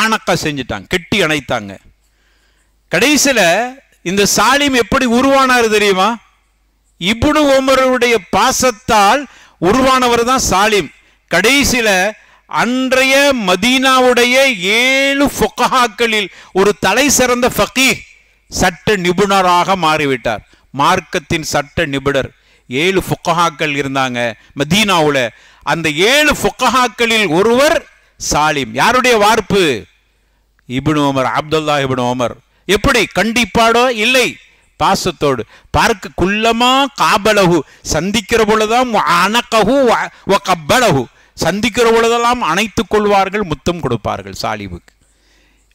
ஆனக்கா செஞ்சுட்டாங்க, கெட்டி அணைத்தாங்க. கடைசியில் இந்த சாலிம் எப்படி உருவானார் தெரியுமா? இப்னு உமருடைய பாசத்தால் உருவானவர் தான் சாலிம். கடைசியில் அன்றைய மதீனாவுடைய 7 ஃபுகஹாக்களில் ஒரு தலை சிறந்த ஃபகீஹ், சட்ட நிபுணராக மாறிவிட்டார். மார்க்கத்தின் சட்ட நிபுணர். 7 ஃபுகஹாக்கள் இருந்தாங்க மதீனாவுல. அந்த 7 ஃபுகஹாக்களில் ஒருவர் சாலிம். யாருடைய வார்ப்பு? இப்னு உமர், அப்துல்லாஹ் இப்னு உமர். எப்படி? கண்டிப்பாடோ இல்லை, பாசத்தோடு. பார்க்க குல்லமா காபலஹு, சந்திக்கிற பொழுதுதான் அனகஹு வ கப்பலஹு, சந்திக்கிற பொழுதெல்லாம் அணைத்துக் கொள்வார்கள், முத்தம் கொடுப்பார்கள் சாலிபுக்கு.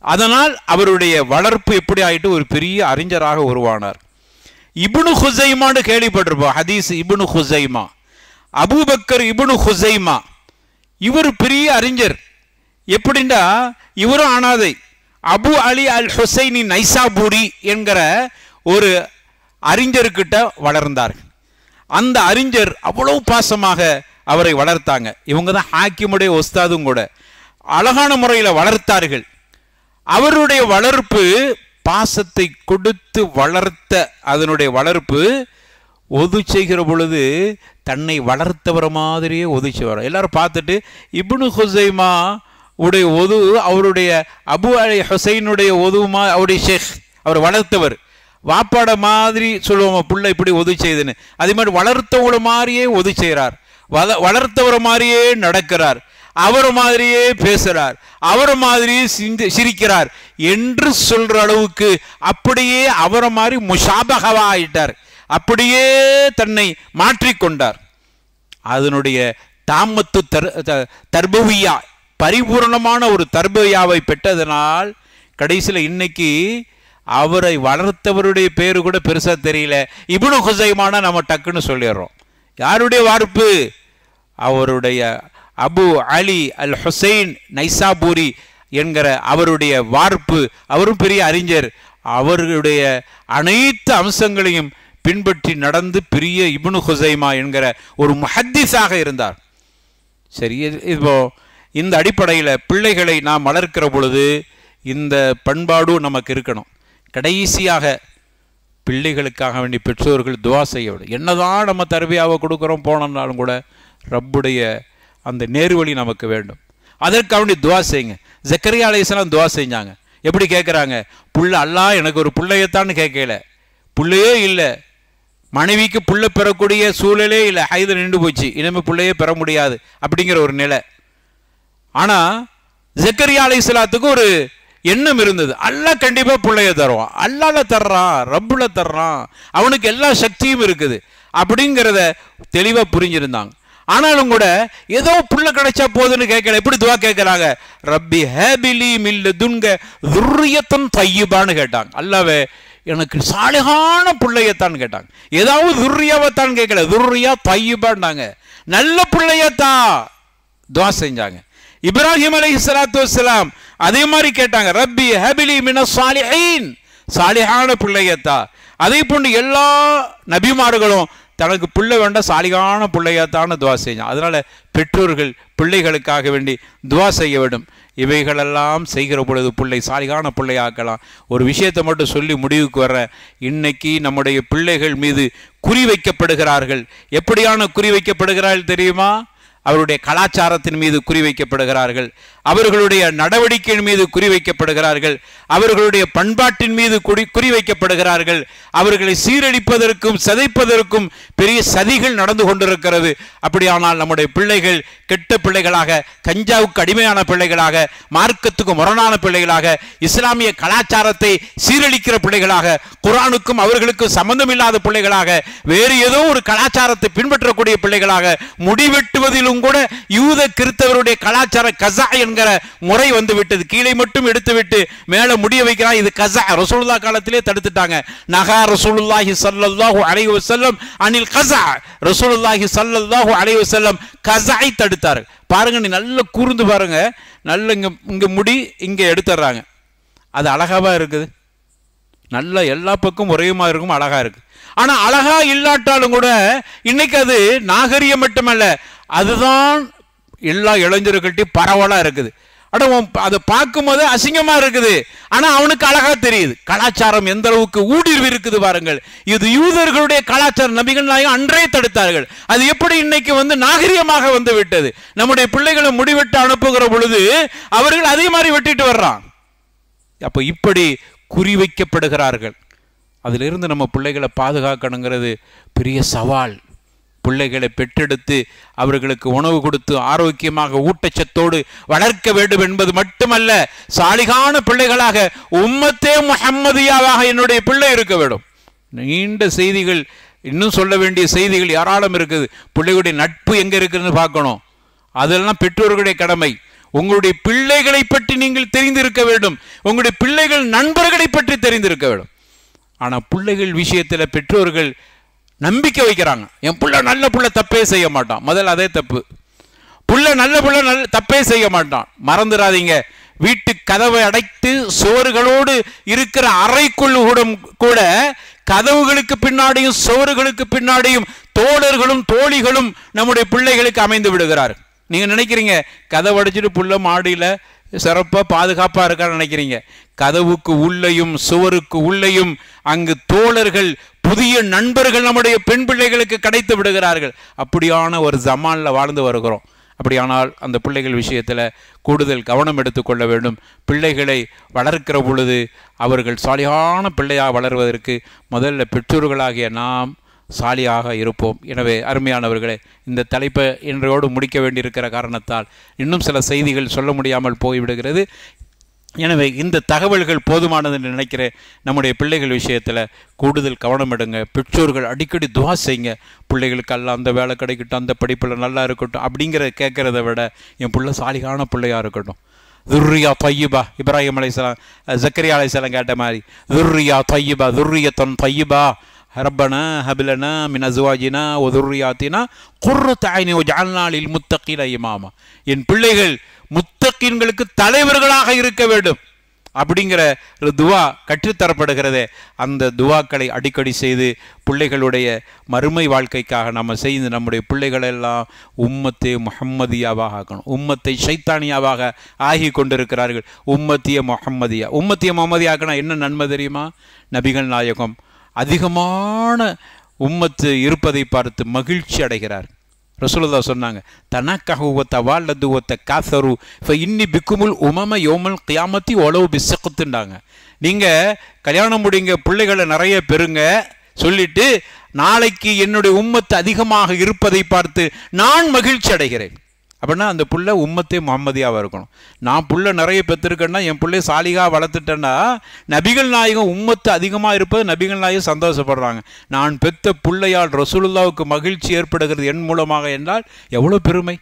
அதனால் அவருடைய வளர்ப்பு எப்படி ஆயிட்டு ஒரு பெரிய அறிஞராக உருவானார். இப்னு ஹுசைமான்னு கேள்விப்பட்டிருப்போம், ஹதீஸ். இப்னு ஹுசைமா, அபூபக்கர் இப்னு ஹுசைமா, இவர் பெரிய அறிஞர். எப்படின்னா இவரும் அனாதை. அபு அலி அல் ஹுசைனி நைசாபூரி என்கிற ஒரு அறிஞர்கிட்ட வளர்ந்தார். அந்த அறிஞர் அவ்வளவு பாசமாக அவரை வளர்த்தாங்க. இவங்க தான் ஹாக்கிமுடைய ஒஸ்தாதும் கூட. அழகான முறையில் வளர்த்தார்கள். அவருடைய வளர்ப்பு, பாசத்தை கொடுத்து வளர்த்த அதனுடைய வளர்ப்பு, ஒது செய்கிற பொழுது தன்னை வளர்த்தவர மாதிரியே ஒதுச்சு வர. எல்லாரும் பார்த்துட்டு இப்னு ஹுசைமா உடைய ஒது அவருடைய அபு அலி ஹுசைனுடைய ஒதுமா, அவருடைய ஷேக், அவர் வளர்த்தவர். வாப்பாட மாதிரி சொல்லுவோம் புள்ள இப்படி ஒது செய்துன்னு. அதே மாதிரி வளர்த்தவங்கள மாதிரியே ஒது செய்கிறார், வளர்த்தவரை மாதிரியே நடக்கிறார், அவர் மாதிரியே பேசுகிறார், அவர் மாதிரியே சிரிக்கிறார் என்று சொல்ற அளவுக்கு அப்படியே அவரை மாதிரி முஷாபகவா ஆயிட்டார். அப்படியே தன்னை மாற்றிக்கொண்டார். அதனுடைய தாமத்து தர்பவியா, பரிபூர்ணமான ஒரு தர்பவியாவை பெற்றதனால் கடைசியில் இன்னைக்கு அவரை வளர்த்தவருடைய பேரு கூட பெருசா தெரியல. இப்னு ஹுசைமானா நம்ம டக்குன்னு சொல்லிடுறோம். யாருடைய வார்ப்பு? அவருடைய அபு அலி அல் ஹுசைன் நைசாபூரி என்கிற அவருடைய வார்ப்பு. அவரும் பெரிய அறிஞர். அவர்களுடைய அனைத்து அம்சங்களையும் பின்பற்றி நடந்து பெரிய இப்னு ஹுசைமா என்கிற ஒரு முஹத்திஸாக இருந்தார். சரி, இப்போ இந்த அடிப்படையில் பிள்ளைகளை நாம் வளர்க்கிற பொழுது இந்த பண்பாடும் நமக்கு இருக்கணும். கடைசியாக பிள்ளைகளுக்காக வேண்டி பெற்றோர்கள் துவா செய்ய வேண்டும். என்னதான் நம்ம தர்பியாவை கொடுக்குறோம் போனாலும் கூட ரப்புடைய அந்த நேர்வழி நமக்கு வேண்டும். அதற்காக வேண்டி துவா செய்யுங்க. ஜக்கரியா அலைஹிஸ்ஸலாம் துவா செஞ்சாங்க. எப்படி கேட்குறாங்க? புள்ள, அல்லாஹ் எனக்கு ஒரு பிள்ளையத்தான்னு கேட்கல, பிள்ளையே இல்லை, மனைவிக்கு புள்ள பெறக்கூடிய சூழலே இல்லை, ஹைது நின்று போச்சு, இனிமேல் பிள்ளையே பெற முடியாது அப்படிங்கிற ஒரு நிலை. ஆனால் ஜக்கரியா அலைஹிஸ்ஸலாத்துக்கு ஒரு எண்ணம் இருந்தது. அல்லாஹ் கண்டிப்பா பிள்ளைய தருவான், அல்லாஹ்ல தர்றான், ரப்புல தர்றான், அவனுக்கு எல்லா சக்தியும் இருக்குது அப்படிங்கிறத தெளிவா புரிஞ்சிருந்தாங்க. ஆனாலும் கூட ஏதோ புள்ள கிடைச்சா போதுன்னு கேட்கல. எப்படி துவா கேட்கிறாங்க? ரப்பி ஹேபிலி மின் லதுன்க துர்ரியத்தன் தையிபான்னு கேட்டாங்க. அல்லாவே எனக்கு சாலிகான பிள்ளையத்தான் கேட்டாங்க. ஏதாவது துர்ரியாவத்தான் கேட்கல, துர்ரியா தையிபான்னாங்க, நல்ல பிள்ளையத்தான் துவா செஞ்சாங்க. இப்ராஹிம் அலைஹிஸ்ஸலாத்து வஸ்ஸலாம் அதே மாதிரி கேட்டாங்க, ரப்பி ஹபிலி மினஸ் சாலிஹீன், சாலிஹான பிள்ளையத்தா. அதே போன்று எல்லா நபிமார்களும் தனக்கு பிள்ளை வேண்டாம் சாலிகான பிள்ளையத்தான்னு துவா செஞ்சாங்க. அதனால பெற்றோர்கள் பிள்ளைகளுக்காக வேண்டி துவா செய்ய வேண்டும். இவைகளெல்லாம் செய்கிற பொழுது பிள்ளை சாலிகான பிள்ளையாக்கலாம். ஒரு விஷயத்தை மட்டும் சொல்லி முடிவுக்கு வர்ற, இன்னைக்கு நம்முடைய பிள்ளைகள் மீது குறி வைக்கப்படுகிறார்கள். எப்படியான குறி வைக்கப்படுகிறார்கள் தெரியுமா? அவருடைய கலாச்சாரத்தின் மீது குறிவைக்கப்படுகிறார்கள், அவர்களுடைய நடவடிக்கையின் மீது குறிவைக்கப்படுகிறார்கள், அவர்களுடைய பண்பாட்டின் மீது குறிவைக்கப்படுகிறார்கள். அவர்களை சீரழிப்பதற்கும் சிதைப்பதற்கும் பெரிய சதிகள் நடந்து கொண்டிருக்கிறது. அப்படியானால் நம்முடைய பிள்ளைகள் கெட்ட பிள்ளைகளாக, கஞ்சாவுக்கு அடிமையான பிள்ளைகளாக, மார்க்கத்துக்கு முரணான பிள்ளைகளாக, இஸ்லாமிய கலாச்சாரத்தை சீரழிக்கிற பிள்ளைகளாக, குர்ஆனுக்கும் அவர்களுக்கும் சம்பந்தம் இல்லாத பிள்ளைகளாக, வேறு ஏதோ ஒரு கலாச்சாரத்தை பின்பற்றக்கூடிய பிள்ளைகளாக முடிவெட்டுவதிலும் கூட யூத கிறிஸ்தவருடைய கலாச்சார கஸா என்கிற முறை வந்து விட்டது. கீழே மட்டும் எடுத்துவிட்டு மேல முடிய வைக்கிறான். இது கஸா. ரசூலுல்லாஹ் காலத்திலே தடுத்துட்டாங்க. நஹா ரசூலுல்லாஹி ஸல்லல்லாஹு அலைஹி வஸல்லம் அனில் கஸா. ரசூலுல்லாஹி ஸல்லல்லாஹு அலைஹி வஸல்லம் கஸாயை தடுத்தார். பாருங்க, நீ நல்ல கூர்ந்து பாருங்க, நல்ல இங்க முடி இங்க எடுத்துறாங்க. அது அழகாவா இருக்குது, நல்ல எல்லா பக்கம் ஒரே மாதிரி இருக்கும், அழகா இருக்கு. ஆனா அழகா இல்லாட்டாலும் கூட இன்னைக்கு அது நாகரிகம் மட்டுமல்ல, அதுதான் எல்லா இளைஞர்கள்ட்டையும் பரவலா இருக்குது. அதை பார்க்கும் போது அசிங்கமா இருக்குது, ஆனா அவனுக்கு அழகா தெரியுது. கலாச்சாரம் எந்த அளவுக்கு ஊடுருவி இருக்குது பாருங்கள். இது யூதர்களுடைய கலாச்சாரம். நபிகள் நாயகம் அன்றே தடுத்தார்கள். அது எப்படி இன்னைக்கு வந்து நாகரிகமாக வந்து விட்டது. நம்முடைய பிள்ளைகளை முடிவெட்டு அனுப்புகிற பொழுது அவர்கள் அதே மாதிரி வெட்டிட்டு வர்றான். அப்ப இப்படி குறிவைக்கப்படுகிறார்கள். அதிலிருந்து நம்ம பிள்ளைகளை பாதுகாக்கணுங்கிறது பெரிய சவால். பிள்ளைகளை பெற்றெடுத்து அவர்களுக்கு உணவு கொடுத்து ஆரோக்கியமாக ஊட்டச்சத்தோடு வளர்க்க வேண்டும் என்பது மட்டுமல்ல, சாலிகான பிள்ளைகளாக உம்மத்தே முஹம்மதியாவாக என்னுடைய பிள்ளை இருக்க வேண்டும். நீண்ட செய்திகள், இன்னும் சொல்ல வேண்டிய செய்திகள் ஏராளம் இருக்குது. பிள்ளைகளுடைய நட்பு எங்க இருக்குன்னு பார்க்கணும். அதெல்லாம் பெற்றோர்களுடைய கடமை. உங்களுடைய பிள்ளைகளை பற்றி நீங்கள் தெரிந்திருக்க வேண்டும். உங்களுடைய பிள்ளைகள் நண்பர்களை பற்றி தெரிந்திருக்க வேண்டும். ஆனால் பிள்ளைகள் விஷயத்தில் பெற்றோர்கள் நம்பிக்கை வைக்கிறாங்க. என் பிள்ளை நல்ல பிள்ளை தப்பே செய்ய மாட்டான். முதல்ல அதே தப்பு. பிள்ளை நல்ல பிள்ளை தப்பே செய்ய மாட்டான். மறந்துடாதீங்க, வீட்டு கதவை அடைத்து சுவர்களோடு இருக்கிற அறைக்குள் கூட கதவுகளுக்கு பின்னாடியும் சுவர்களுக்கு பின்னாடியும் தோழர்களும் தோழிகளும் நம்முடைய பிள்ளைகளுக்கு அமைந்து விடுகிறார். நீங்க நினைக்கிறீங்க கதவை அடைச்சிட்டு புள்ள மாடியில சிறப்பா பாதுகாப்பா இருக்கான்னு நினைக்கிறீங்க. கதவுக்கு உள்ளேயும் சுவருக்கு உள்ளேயும் அங்கு தோழர்கள், புதிய நண்பர்கள் நம்முடைய பெண் பிள்ளைகளுக்கு கிடைத்து விடுகிறார்கள். அப்படியான ஒரு ஜமான்ல வாழ்ந்து வருகிறோம். அப்படியானால் அந்த பிள்ளைகள் விஷயத்தில் கூடுதல் கவனம் எடுத்துக்கொள்ள வேண்டும். பிள்ளைகளை வளர்க்கிற பொழுது அவர்கள் சாலியான பிள்ளையாக வளர்வதற்கு முதல்ல பெற்றோர்களாகிய நாம் சாலியாக இருப்போம். எனவே அருமையானவர்களே, இந்த தலைப்பை இன்றையோடு முடிக்க வேண்டியிருக்கிற காரணத்தால் இன்னும் சில செய்திகள் சொல்ல முடியாமல் போய்விடுகிறது. எனவே இந்த தகவல்கள் போதுமானது என்று நினைக்கிறேன். நம்முடைய பிள்ளைகள் விஷயத்தில் கூடுதல் கவனம் எடுங்க. பெற்றோர்கள் அடிக்கடி துவா செய்யுங்க. பிள்ளைகளுக்கு எல்லாம் அந்த வேலை கிடைக்கட்டும், அந்த படிப்பில் நல்லா இருக்கட்டும் அப்படிங்கிறத கேட்குறத விட என் பிள்ளை சாலிகான பிள்ளையாக இருக்கட்டும். துர்ரியா தையிபா, இப்ராஹிம் அலைஹிஸ்ஸலாம் ஜக்கரியா அலைஹிஸ்ஸலாம் கேட்ட மாதிரி துர்ரியா தையிபா, துர்ரியத்தன் தையிபா, ரப்பனா ஹபிலனா மின் அஸ்வாஜினா வ துர்ரியாத்தினா குர்ரத்த ஐனி வஜஅல்னா லில் முத்தகீன இமாமா. என் பிள்ளைகள் முத்தகீன்களுக்கு தலைவர்களாக இருக்க வேண்டும் அப்படிங்கிற ஒரு துவா கற்றுத்தரப்படுகிறதே. அந்த துவாக்களை அடிக்கடி செய்து பிள்ளைகளுடைய மறுமை வாழ்க்கைக்காக நம்ம செய்து நம்முடைய பிள்ளைகளெல்லாம் உம்மத்தே முஹம்மதியாவாக ஆக்கணும். உம்மத்தை ஷைத்தானியாவாக ஆகி கொண்டிருக்கிறார்கள். உம்மத்திய முஹம்மதியா ஆக்கணும். என்ன நன்மை தெரியுமா? நபிகள் நாயகம் அதிகமான உம்மத்து இருப்பதை பார்த்து மகிழ்ச்சி அடைகிறார். ரசூலுல்லாஹ் சொன்னாங்க, தனக்கஹுவத்த வால்லதுவத்த காசரு இன்னி பிக்குமுல் உமம யோமல் கியாமத்தி ஒலவு பிசக்குத்துண்டாங்க. நீங்கள் கல்யாணம் முடிங்க, பிள்ளைகளை நிறைய பெறுங்க சொல்லிட்டு நாளைக்கு என்னுடைய உம்மத்து அதிகமாக இருப்பதை பார்த்து நான் மகிழ்ச்சி அடைகிறேன். அப்படின்னா அந்த புள்ள உம்மத்தே முஹம்மதியாவாக இருக்கணும். நான் புள்ள நிறைய பெற்றிருக்கேன்னா, என் பிள்ளைய சாலிகாக வளர்த்துட்டேன்னா, நபிகள் நாயகம் உம்மத்து அதிகமாக இருப்பது நபிகள் நாயகம் சந்தோஷப்படுறாங்க. நான் பெற்ற பிள்ளையால் ரசூலுல்லாவுக்கு மகிழ்ச்சி ஏற்படுகிறது என் மூலமாக என்றால் எவ்வளோ பெருமை.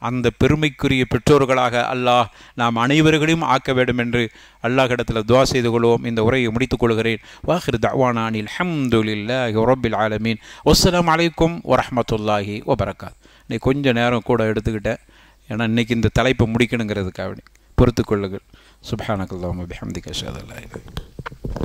அந்த பெருமைக்குரிய பெற்றோர்களாக அல்லாஹ் நாம் அனைவர்களையும் ஆக்க வேண்டும் என்று அல்லாஹ்விடத்தில் துஆ செய்து கொள்வோம். இந்த உரையை முடித்துக் கொள்கிறேன். வாஹிர் தஅவானா அல்ஹம்துலில்லாஹி ரப்பில் ஆலமீன். வஸ்ஸலாமு அலைக்கும் வரஹ்மத்துல்லாஹி வபரகாத். நீ கொஞ்சம் நேரம் கூட எடுத்துக்கிட்டேன், ஏன்னா இன்றைக்கி இந்த தலைப்பை முடிக்கணுங்கிறதுக்காக பொறுத்துக்கொள்ளுங்கள். சுப்ஹானக்கல்லாஹும்ம பிஹம்திக அஷ்ஹது அல்லா இலாஹா இல்லா அன்த